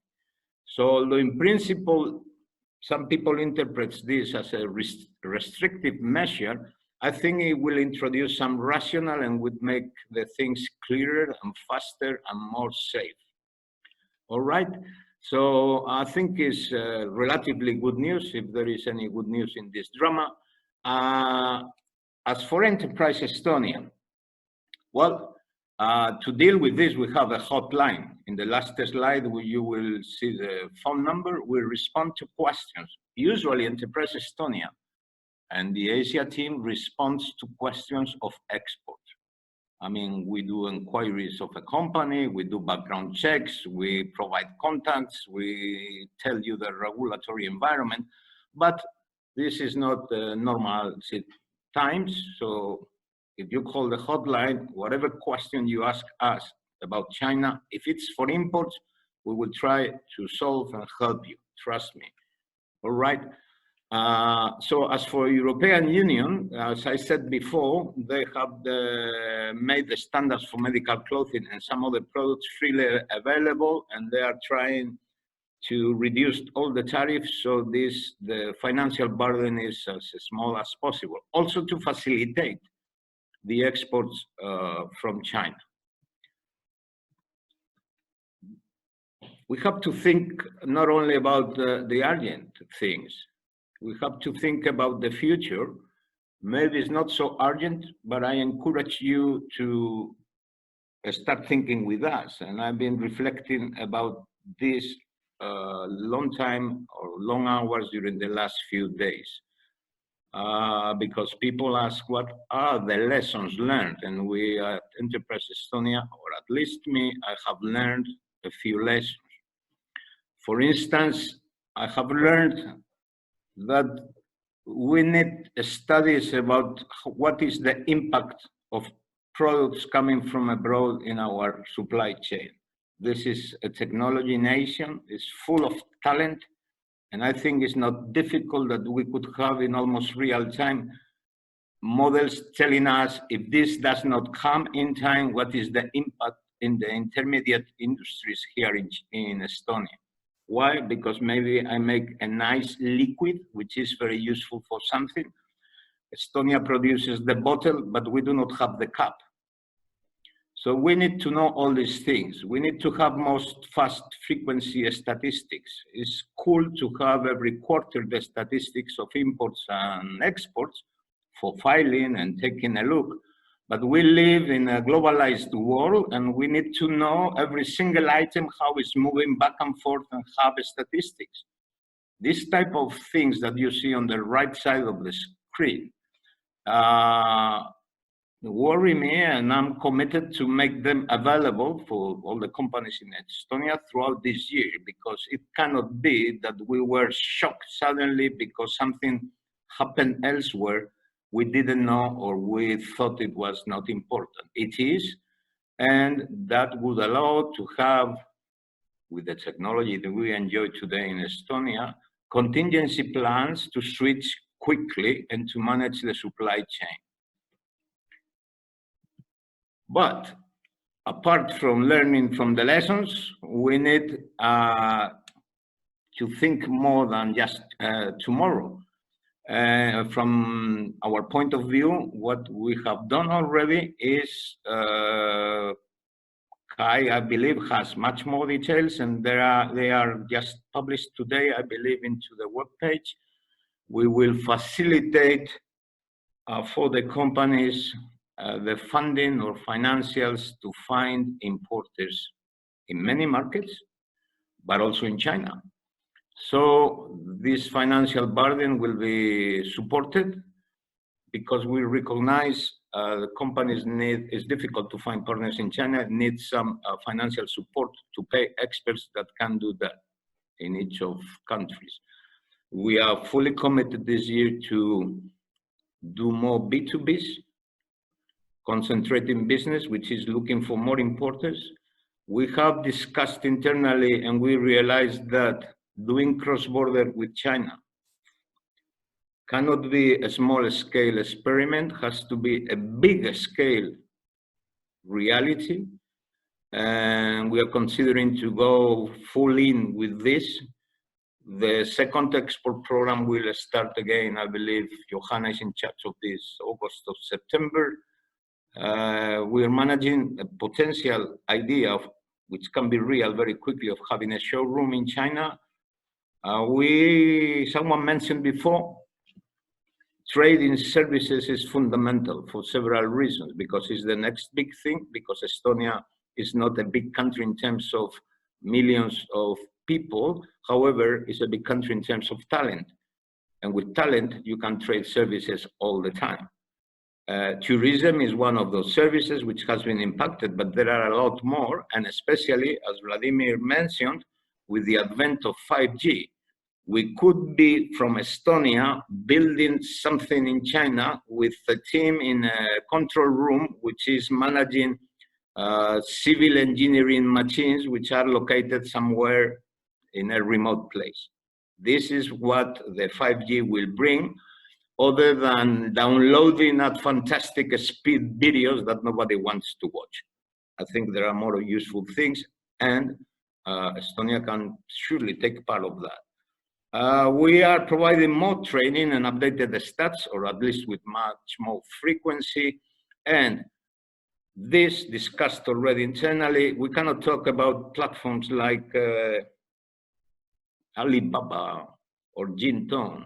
So although in principle, some people interpret this as a restrictive measure, I think it will introduce some rationale and would make the things clearer and faster and more safe. All right. So I think it's relatively good news, if there is any good news in this drama. As for Enterprise Estonia, well, to deal with this, we have a hotline. In the last slide, you will see the phone number. We respond to questions. Usually Enterprise Estonia and the Asia team responds to questions of export. I mean, we do inquiries of a company, we do background checks, we provide contacts, we tell you the regulatory environment, but this is not normal times. So if you call the hotline, whatever question you ask us about China, if it's for imports, We will try to solve and help you, trust me. All right. So as for European Union, as I said before, they have made the standards for medical clothing and some other products freely available, and they are trying to reduce all the tariffs, so the financial burden is as small as possible. Also to facilitate the exports from China. We have to think not only about the urgent things, we have to think about the future. Maybe it's not so urgent, but I encourage you to start thinking with us. And I've been reflecting about this long time or long hours during the last few days. Because people ask what are the lessons learned, and we at Enterprise Estonia, or at least me, I have learned a few lessons. For instance, I have learned that we need studies about what is the impact of products coming from abroad in our supply chain. This is a technology nation, it's full of talent, and I think it's not difficult that we could have in almost real time models telling us if this does not come in time, what is the impact in the intermediate industries here in Estonia. Why? Because maybe I make a nice liquid, which is very useful for something. Estonia produces the bottle, but we do not have the cup. So we need to know all these things. We need to have most fast frequency statistics. It's cool to have every quarter the statistics of imports and exports for filing and taking a look. But we live in a globalized world, and we need to know every single item, how it's moving back and forth, and have statistics. This type of things that you see on the right side of the screen worry me, and I'm committed to make them available for all the companies in Estonia throughout this year, because it cannot be that we were shocked suddenly because something happened elsewhere we didn't know or we thought it was not important. It is, and that would allow to have, with the technology that we enjoy today in Estonia, contingency plans to switch quickly and to manage the supply chain. But apart from learning from the lessons, we need to think more than just tomorrow. From our point of view, what we have done already is, Kai, I believe, has much more details, and they are just published today, I believe, into the webpage. We will facilitate for the companies the funding or financials to find importers in many markets, but also in China. So this financial burden will be supported because we recognize the companies need, it's difficult to find partners in China, need some financial support to pay experts that can do that in each of countries. We are fully committed this year to do more B2Bs, concentrating business, which is looking for more importers. We have discussed internally, and we realized that doing cross-border with China cannot be a small-scale experiment, has to be a big-scale reality. And we are considering to go full in with this. The second export program will start again, I believe Johanna is in charge of this, August or September. We are managing a potential idea of, which can be real very quickly, of having a showroom in China. Someone mentioned before, trading services is fundamental for several reasons, because it's the next big thing, because Estonia is not a big country in terms of millions of people. However, it's a big country in terms of talent. And with talent, you can trade services all the time. Tourism is one of those services which has been impacted, but there are a lot more, and especially, as Vladimir mentioned, with the advent of 5G, we could be from Estonia building something in China with a team in a control room which is managing civil engineering machines which are located somewhere in a remote place. This is what the 5G will bring, other than downloading at fantastic speed videos that nobody wants to watch. I think there are more useful things, and Estonia can surely take part of that. We are providing more training and updated stats, or at least with much more frequency. And this discussed already internally. We cannot talk about platforms like Alibaba or Jintong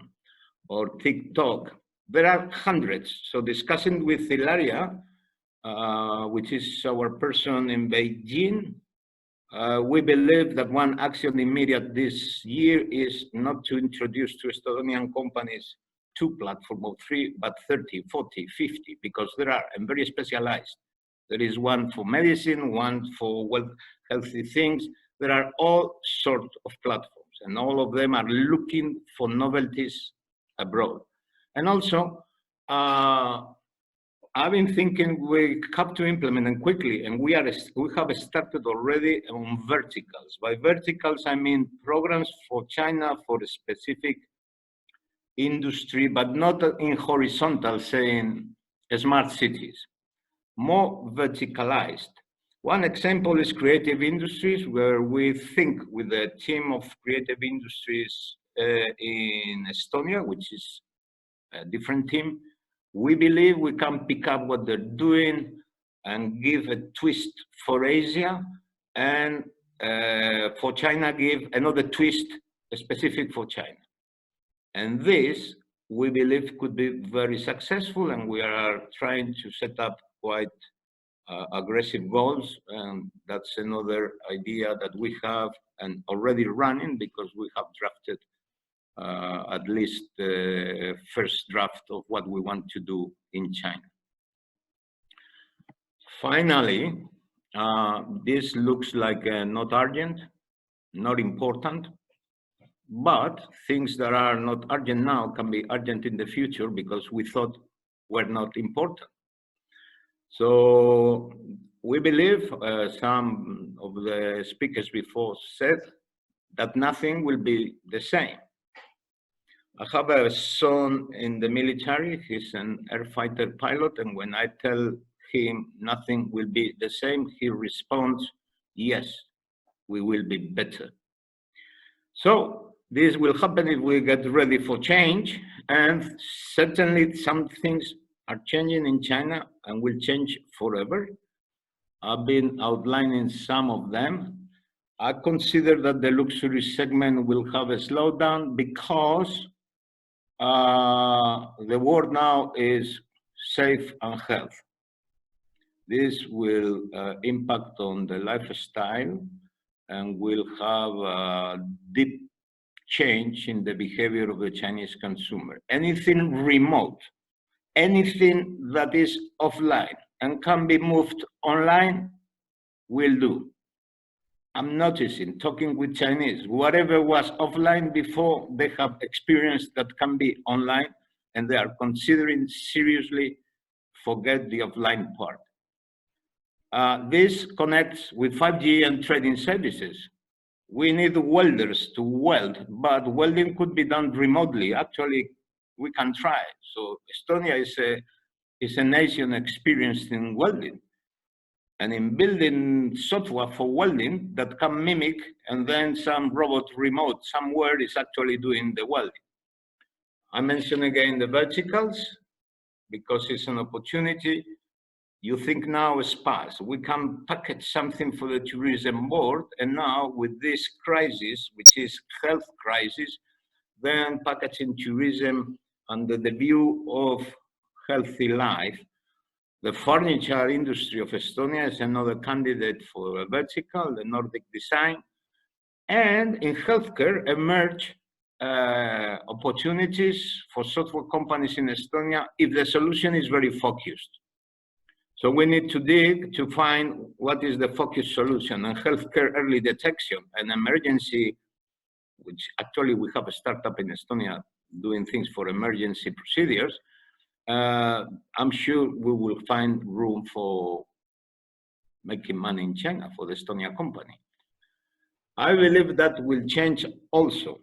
or TikTok. There are hundreds. So discussing with Hilaria, which is our person in Beijing, we believe that one action immediate this year is not to introduce to Estonian companies 2 platforms or 3, but 30, 40, 50, because there are, and very specialized. There is one for medicine, one for healthy things. There are all sorts of platforms, and all of them are looking for novelties abroad. And also, I've been thinking we have to implement them quickly, and we have started already on verticals. By verticals, I mean programs for China for a specific industry, but not in horizontal, saying smart cities, more verticalized. One example is creative industries, where we think with a team of creative industries in Estonia, which is a different team, we believe we can pick up what they're doing and give a twist for Asia, and for China, give another twist specific for China. And this, we believe, could be very successful, and we are trying to set up quite aggressive goals, and that's another idea that we have and already running, because we have drafted at least the first draft of what we want to do in China. Finally, this looks like not urgent, not important, but things that are not urgent now can be urgent in the future, because we thought were not important. So we believe, some of the speakers before said, that nothing will be the same. I have a son in the military. He's an air fighter pilot, and when I tell him nothing will be the same, he responds, yes, we will be better. So this will happen if we get ready for change, and certainly some things are changing in China and will change forever. I've been outlining some of them. I consider that the luxury segment will have a slowdown, because the word now is safe and health. This will impact on the lifestyle and will have a deep change in the behavior of the Chinese consumer. Anything remote, anything that is offline and can be moved online will do. I'm noticing, talking with Chinese, whatever was offline before, they have experienced that can be online, and they are considering seriously forget the offline part. This connects with 5G and trading services. We need welders to weld, but welding could be done remotely. Actually, we can try. So Estonia is a nation experienced in welding, and in building software for welding that can mimic, and then some robot remote somewhere is actually doing the welding. I mention again the verticals, because it's an opportunity. You think now spas, we can package something for the tourism board, and now with this crisis, which is health crisis, then packaging tourism under the view of healthy life. The furniture industry of Estonia is another candidate for a vertical, the Nordic design. And in healthcare emerge opportunities for software companies in Estonia if the solution is very focused. So we need to dig to find what is the focused solution. And healthcare early detection and emergency, which actually we have a startup in Estonia doing things for emergency procedures. I'm sure we will find room for making money in China for the Estonia company. I believe that will change also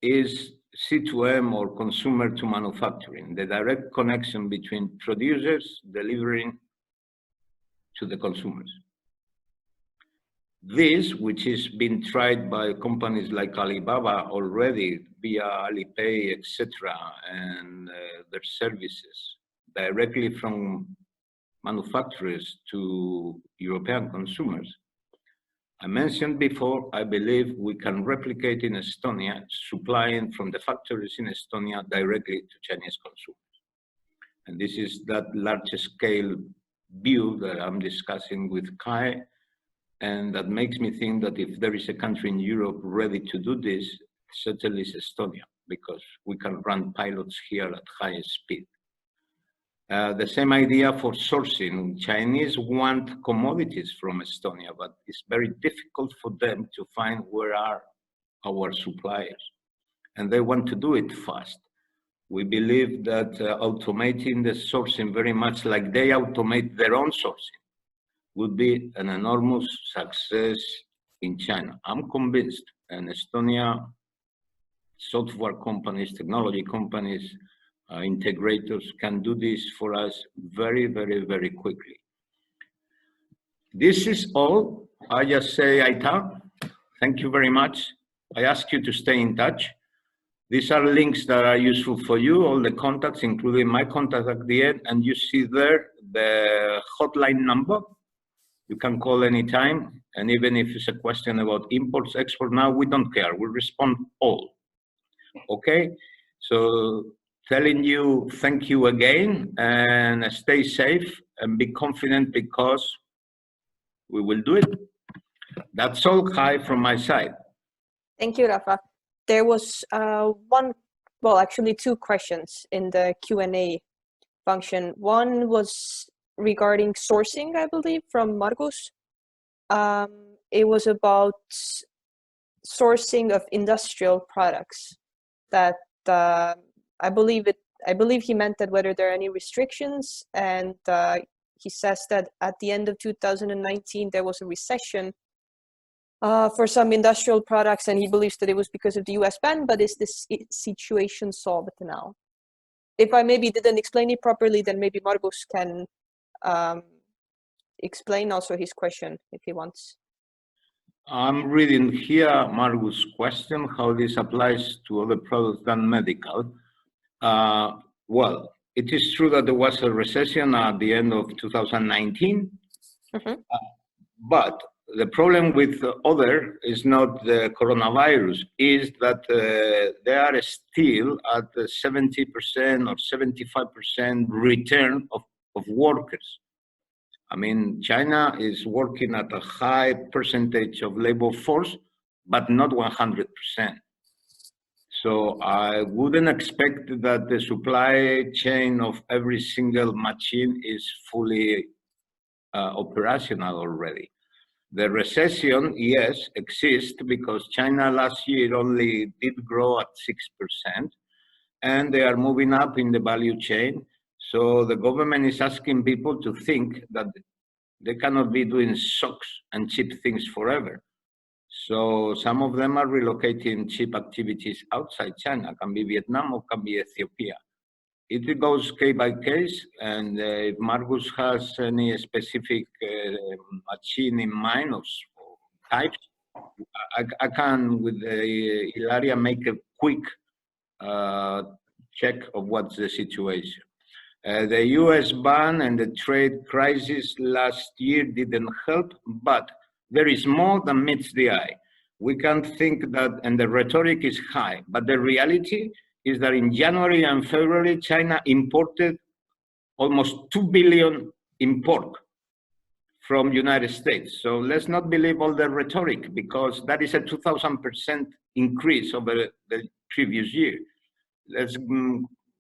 is C2M or consumer to manufacturing, the direct connection between producers delivering to the consumers. This, which is being tried by companies like Alibaba already via Alipay, etc., and their services directly from manufacturers to European consumers. I mentioned before, I believe we can replicate in Estonia, supplying from the factories in Estonia directly to Chinese consumers. And this is that large scale view that I'm discussing with Kai. And that makes me think that if there is a country in Europe ready to do this, certainly is Estonia, because we can run pilots here at high speed. The same idea for sourcing. Chinese want commodities from Estonia, but it's very difficult for them to find where are our suppliers. And they want to do it fast. We believe that automating the sourcing very much like they automate their own sourcing would be an enormous success in China. I'm convinced, and Estonia software companies, technology companies, integrators can do this for us very, very, very quickly. This is all. I just say, Aita, thank you very much. I ask you to stay in touch. These are links that are useful for you, all the contacts, including my contact at the end, and you see there the hotline number. You can call anytime, and even if it's a question about imports, export, now we don't care. We respond all. Okay? So telling you thank you again, and stay safe and be confident because we will do it. That's all, Kai, from my side. Thank you, Rafa. There was actually two questions in the Q&A function. One was regarding sourcing, I believe, from Margus. It was about sourcing of industrial products. That I believe he meant that whether there are any restrictions, and he says that at the end of 2019 there was a recession for some industrial products, and he believes that it was because of the US ban. But is this situation solved now? If I maybe didn't explain it properly, then maybe Margus can explain also his question if he wants. I'm reading here Margus' question, how this applies to other products than medical. Well, it is true that there was a recession at the end of 2019, but the problem with other is not the coronavirus, is that they are still at the 70% or 75% return of workers. I mean, China is working at a high percentage of labor force, but not 100%. So I wouldn't expect that the supply chain of every single machine is fully operational already. The recession, yes, exists because China last year only did grow at 6%, and they are moving up in the value chain. So the government is asking people to think that they cannot be doing socks and cheap things forever. So some of them are relocating cheap activities outside China, can be Vietnam or can be Ethiopia. It goes case by case, and if Margus has any specific machine in mind or types, I can, with Ilaria, make a quick check of what's the situation. The US ban and the trade crisis last year didn't help, but there is more than meets the eye. We can think that, and the rhetoric is high, but the reality is that in January and February, China imported almost 2 billion in pork from United States. So let's not believe all the rhetoric, because that is a 2,000% increase over the previous year.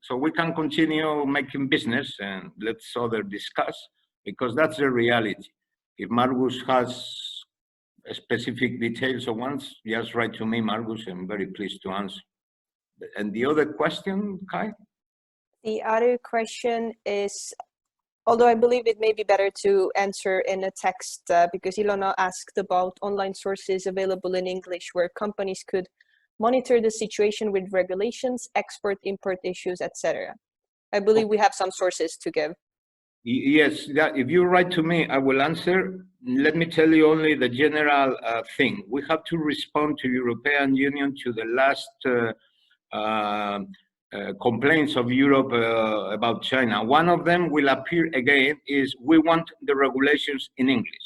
So we can continue making business, and let's other discuss, because that's the reality. If Margus has specific details or wants, just write to me, Margus. I'm very pleased to answer. And the other question, Kai? The other question is Although I believe it may be better to answer in a text because Ilona asked about online sources available in English where companies could monitor the situation with regulations, export-import issues, etc. I believe we have some sources to give. Yes, if you write to me, I will answer. Let me tell you only the general thing. We have to respond to European Union to the last complaints of Europe about China. One of them will appear again is we want the regulations in English.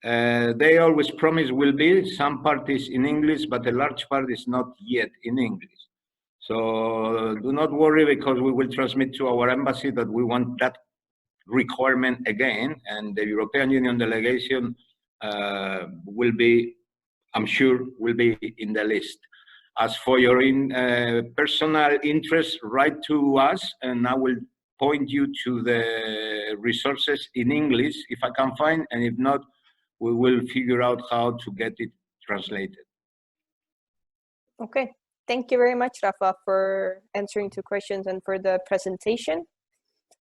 They always promise will be some parties in English, but a large part is not yet in English. So do not worry, because we will transmit to our embassy that we want that requirement again, and the European Union delegation will be, I'm sure, will be in the list. As for your personal interest, write to us, and I will point you to the resources in English if I can find, and if not, we will figure out how to get it translated. Okay, thank you very much, Rafa, for answering 2 questions and for the presentation.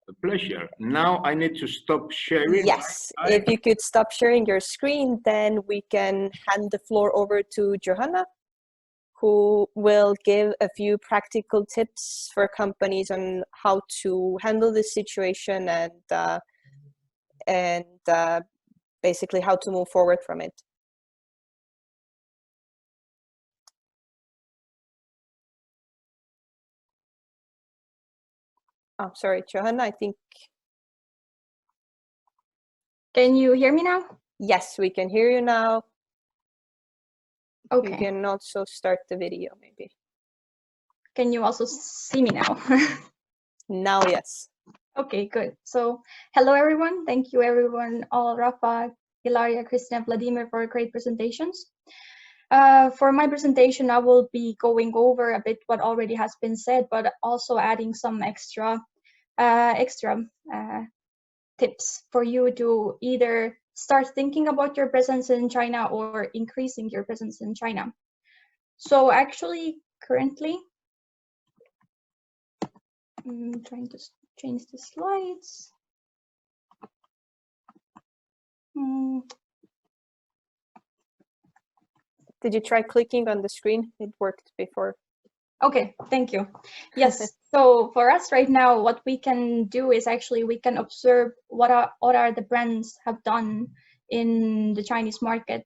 A pleasure. Now I need to stop sharing. Yes, if you could stop sharing your screen, then we can hand the floor over to Johanna, who will give a few practical tips for companies on how to handle this situation and basically how to move forward from it. Oh, sorry, Johanna, I think. Can you hear me now? Yes, we can hear you now. Okay. You can also start the video, maybe. Can you also see me now? Now, yes. Okay, good. So, hello everyone. Thank you everyone, all Rafa, Ilaria, Christian, Vladimir for great presentations. For my presentation, I will be going over a bit what already has been said, but also adding some extra tips for you to either start thinking about your presence in China or increasing your presence in China. So actually, currently, I'm trying to change the slides. Did you try clicking on the screen? It worked before. Okay, thank you. Yes, so for us right now, what we can do is actually we can observe what are the brands have done in the Chinese market,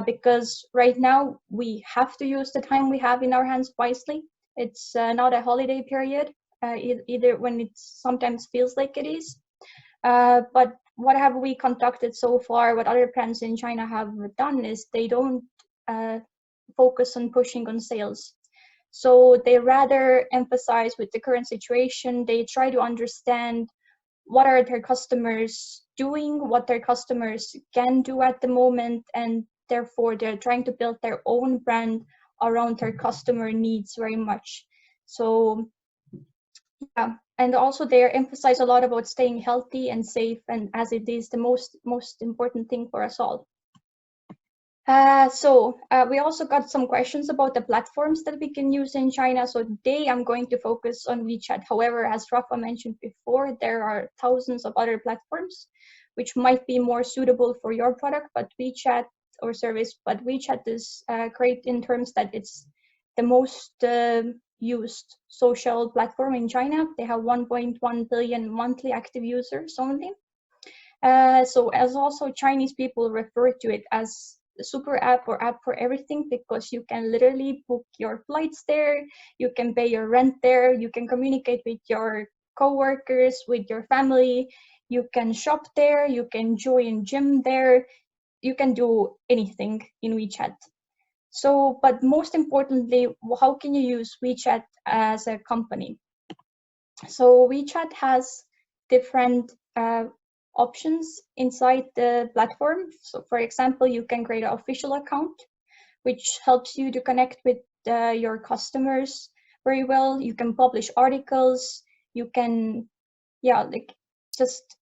because right now we have to use the time we have in our hands wisely. It's not a holiday period, either when it sometimes feels like it is. But what have we conducted so far? What other brands in China have done is they don't focus on pushing on sales. So they rather emphasize with the current situation, they try to understand what are their customers doing, what their customers can do at the moment, and therefore they're trying to build their own brand around their customer needs very much. So yeah, and also they emphasize a lot about staying healthy and safe, and as it is the most important thing for us all. We also got some questions about the platforms that we can use in China. So today I'm going to focus on WeChat. However, as Rafa mentioned before, there are thousands of other platforms which might be more suitable for your product, but WeChat or service, but WeChat is great in terms that it's the most used social platform in China. They have 1.1 billion monthly active users only. So as also Chinese people refer to it as the super app or app for everything, because you can literally book your flights there, you can pay your rent there, you can communicate with your co-workers, with your family, you can shop there, you can join gym there, you can do anything in WeChat. So, but most importantly, how can you use WeChat as a company? So WeChat has different options inside the platform. So for example, you can create an official account, which helps you to connect with your customers very well. You can publish articles, you can, just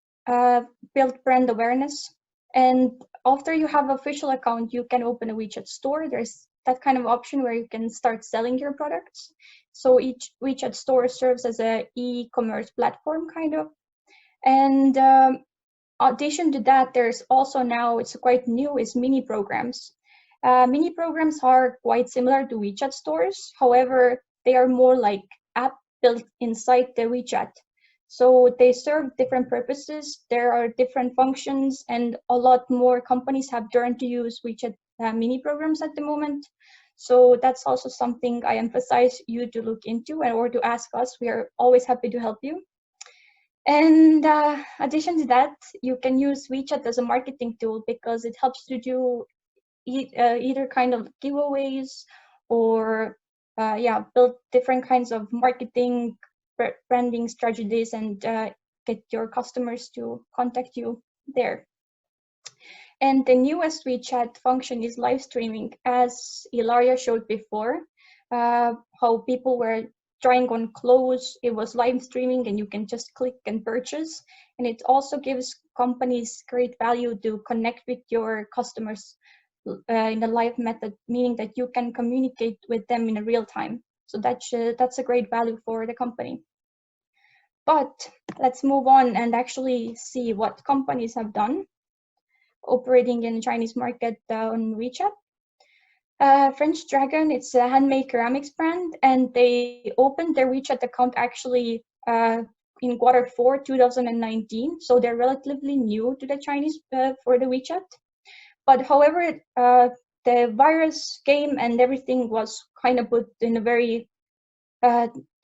build brand awareness. And after you have an official account, you can open a WeChat store. There's that kind of option where you can start selling your products. So each WeChat store serves as an e-commerce platform kind of. And addition to that, there's also now, it's quite new, is mini programs. Mini programs are quite similar to WeChat stores. However, they are more like app built inside the WeChat. So they serve different purposes. There are different functions, and a lot more companies have turned to use WeChat mini programs at the moment. So that's also something I emphasize you to look into or to ask us. We are always happy to help you. And addition to that, you can use WeChat as a marketing tool because it helps to do either kind of giveaways or build different kinds of marketing branding strategies and get your customers to contact you there. And the newest WeChat function is live streaming, as Ilaria showed before, how people were trying on clothes. It was live streaming and you can just click and purchase. And it also gives companies great value to connect with your customers in a live method, meaning that you can communicate with them in a real time. So that's a great value for the company. But let's move on and actually see what companies have done operating in the Chinese market on WeChat. French Dragon, it's a handmade ceramics brand, and they opened their WeChat account actually in Q4 2019. So they're relatively new to the Chinese for the WeChat. But however, the virus came and everything was kind of put in a very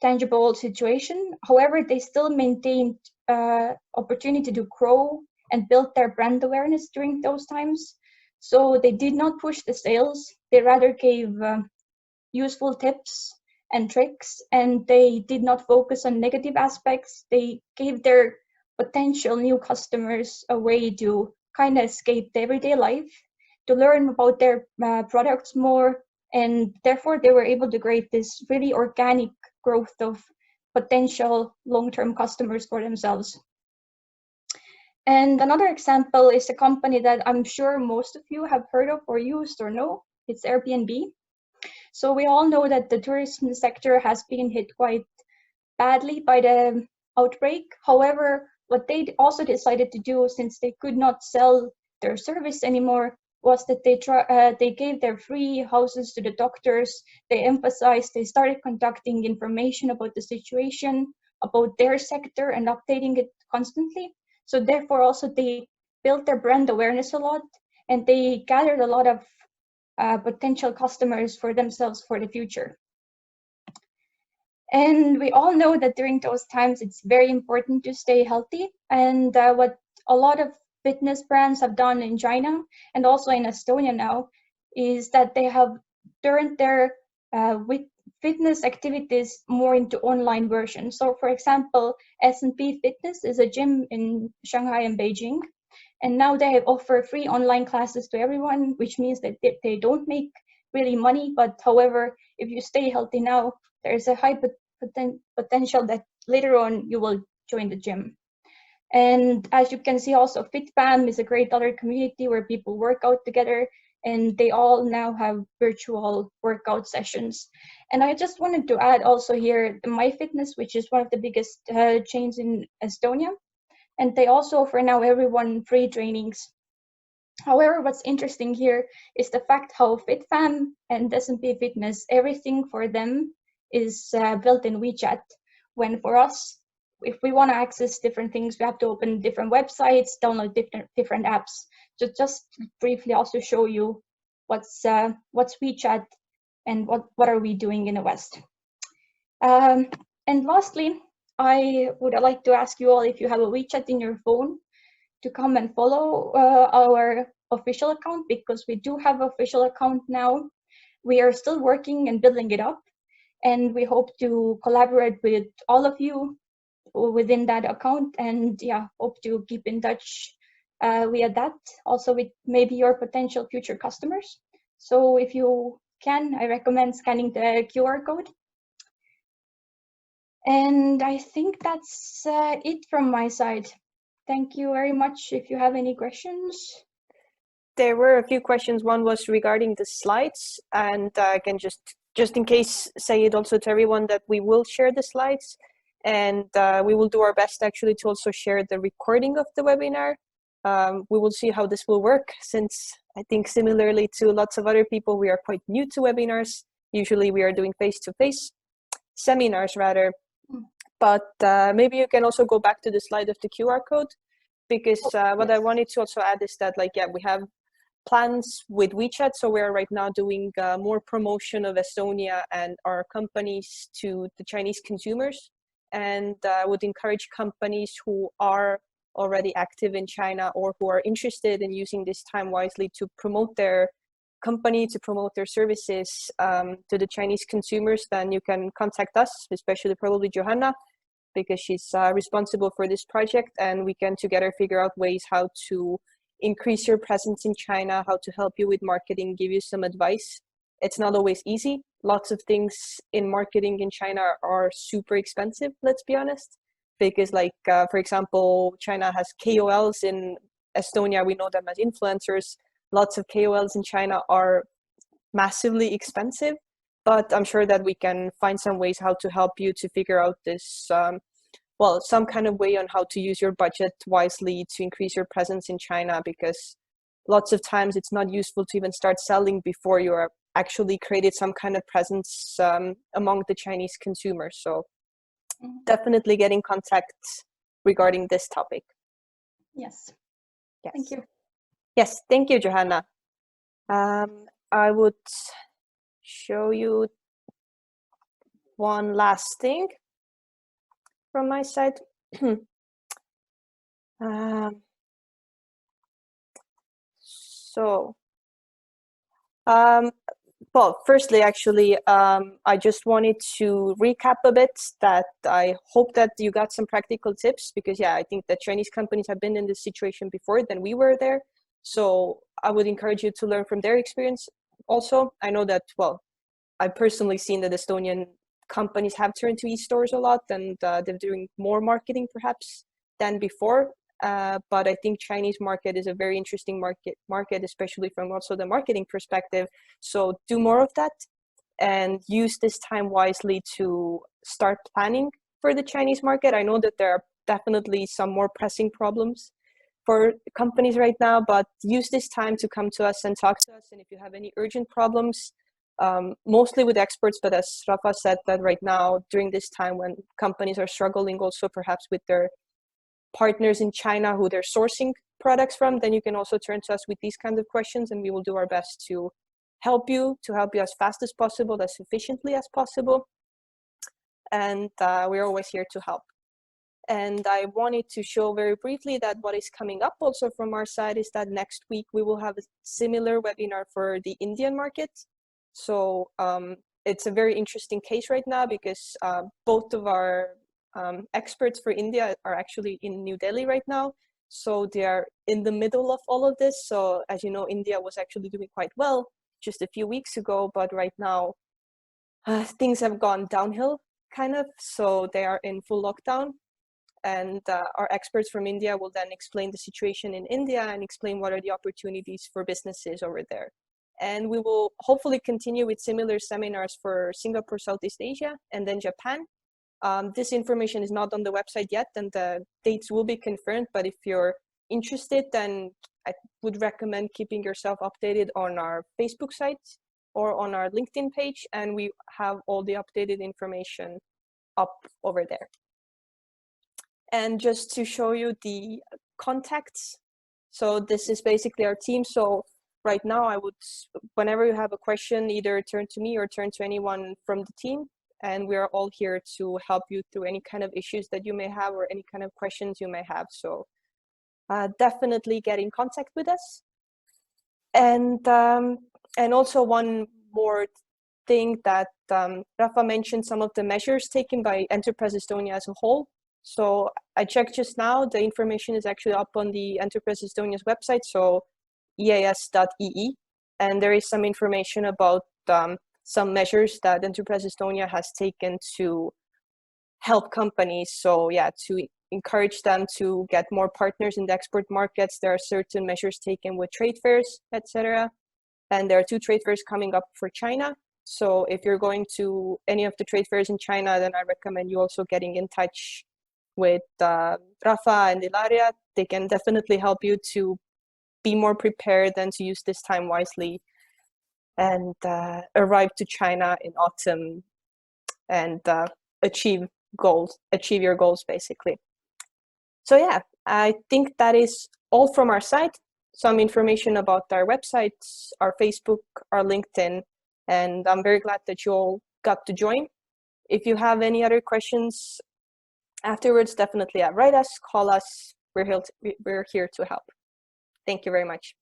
tangible situation. However, they still maintained opportunity to grow and build their brand awareness during those times. So they did not push the sales. They rather gave useful tips and tricks, and they did not focus on negative aspects. They gave their potential new customers a way to kind of escape the everyday life, to learn about their products more, and therefore they were able to create this really organic growth of potential long-term customers for themselves. And another example is a company that I'm sure most of you have heard of or used or know. It's Airbnb. So we all know that the tourism sector has been hit quite badly by the outbreak. However, what they also decided to do, since they could not sell their service anymore, was that they gave their free houses to the doctors. They emphasized, they started conducting information about the situation, about their sector, and updating it constantly. So therefore also they built their brand awareness a lot, and they gathered a lot of potential customers for themselves for the future. And we all know that during those times, it's very important to stay healthy. And what a lot of fitness brands have done in China and also in Estonia now is that they have turned their fitness activities more into online versions. So for example, S&P Fitness is a gym in Shanghai and Beijing. And now they offer free online classes to everyone, which means that they don't make really money. But however, if you stay healthy now, there's a high potential that later on you will join the gym. And as you can see also, FitFam is a great other community where people work out together, and they all now have virtual workout sessions. And I just wanted to add also here MyFitness, which is one of the biggest chains in Estonia. And they also offer now everyone free trainings. However, what's interesting here is the fact how FitFam and S&P Fitness, everything for them is built in WeChat. When for us, if we want to access different things, we have to open different websites, download different apps. So just briefly also show you what's WeChat and what are we doing in the West. And lastly, I would like to ask you all, if you have a WeChat in your phone, to come and follow our official account, because we do have an official account now. We are still working and building it up, and we hope to collaborate with all of you within that account, and hope to keep in touch via that, also with maybe your potential future customers. So if you can, I recommend scanning the QR code. And I think that's it from my side. Thank you very much. If you have any questions. There were a few questions. One was regarding the slides, and I can just in case say it also to everyone that we will share the slides And we will do our best actually to also share the recording of the webinar. We will see how this will work, since I think similarly to lots of other people, we are quite new to webinars. Usually we are doing face-to-face seminars rather, but maybe you can also go back to the slide of the QR code, because what I wanted to also add is that, like, yeah, we have plans with WeChat. So we are right now doing more promotion of Estonia and our companies to the Chinese consumers. And I would encourage companies who are already active in China or who are interested in using this time wisely to promote their company, to promote their services to the Chinese consumers. Then you can contact us, especially probably Johanna, because she's responsible for this project, and we can together figure out ways how to increase your presence in China, how to help you with marketing, give you some advice. It's not always easy. Lots of things in marketing in China are super expensive, let's be honest, because like, for example, China has KOLs. In Estonia, we know them as influencers. Lots of KOLs in China are massively expensive, but I'm sure that we can find some ways how to help you to figure out this, well, some kind of way on how to use your budget wisely to increase your presence in China, because lots of times it's not useful to even start selling before you are actually created some kind of presence among the Chinese consumers. So definitely get in contact regarding this topic. Yes. Yes. Thank you. Yes, thank you, Johanna. I would show you one last thing from my side. Well, firstly, actually, I just wanted to recap a bit that I hope that you got some practical tips, because yeah, I think that Chinese companies have been in this situation before than we were there. So I would encourage you to learn from their experience. Also, I know that, well, I've personally seen that Estonian companies have turned to e-stores a lot, and they're doing more marketing perhaps than before. But I think Chinese market is a very interesting market, especially from also the marketing perspective. So do more of that and use this time wisely to start planning for the Chinese market. I know that there are definitely some more pressing problems for companies right now, but use this time to come to us and talk to us. And if you have any urgent problems, mostly with experts, but as Rafa said, that right now during this time when companies are struggling also perhaps with their partners in China who they're sourcing products from, then you can also turn to us with these kinds of questions, and we will do our best to help you as fast as possible, as efficiently as possible. And we're always here to help. And I wanted to show very briefly that what is coming up also from our side is that next week we will have a similar webinar for the Indian market. So it's a very interesting case right now, because both of our experts for India are actually in New Delhi right now. So they are in the middle of all of this. So as you know, India was actually doing quite well just a few weeks ago, but right now things have gone downhill kind of. So they are in full lockdown. And our experts from India will then explain the situation in India and explain what are the opportunities for businesses over there. And we will hopefully continue with similar seminars for Singapore, Southeast Asia, and then Japan. This information is not on the website yet, and the dates will be confirmed. But if you're interested, then I would recommend keeping yourself updated on our Facebook site or on our LinkedIn page, and we have all the updated information up over there. And just to show you the contacts, so this is basically our team. So right now I would, whenever you have a question, either turn to me or turn to anyone from the team, and we are all here to help you through any kind of issues that you may have or any kind of questions you may have. So definitely get in contact with us. And also one more thing that Rafa mentioned, some of the measures taken by Enterprise Estonia as a whole. So I checked just now, the information is actually up on the Enterprise Estonia's website, so eas.ee, and there is some information about some measures that Enterprise Estonia has taken to help companies. So yeah, to encourage them to get more partners in the export markets. There are certain measures taken with trade fairs, etc. And there are 2 trade fairs coming up for China. So if you're going to any of the trade fairs in China, then I recommend you also getting in touch with Rafa and Ilaria. They can definitely help you to be more prepared and to use this time wisely and arrive to China in autumn and achieve your goals basically. So yeah, I think that is all from our side. Some information about our websites, our Facebook, our LinkedIn, and I'm very glad that you all got to join. If you have any other questions afterwards, definitely write us, call us. We're here to help. Thank you very much.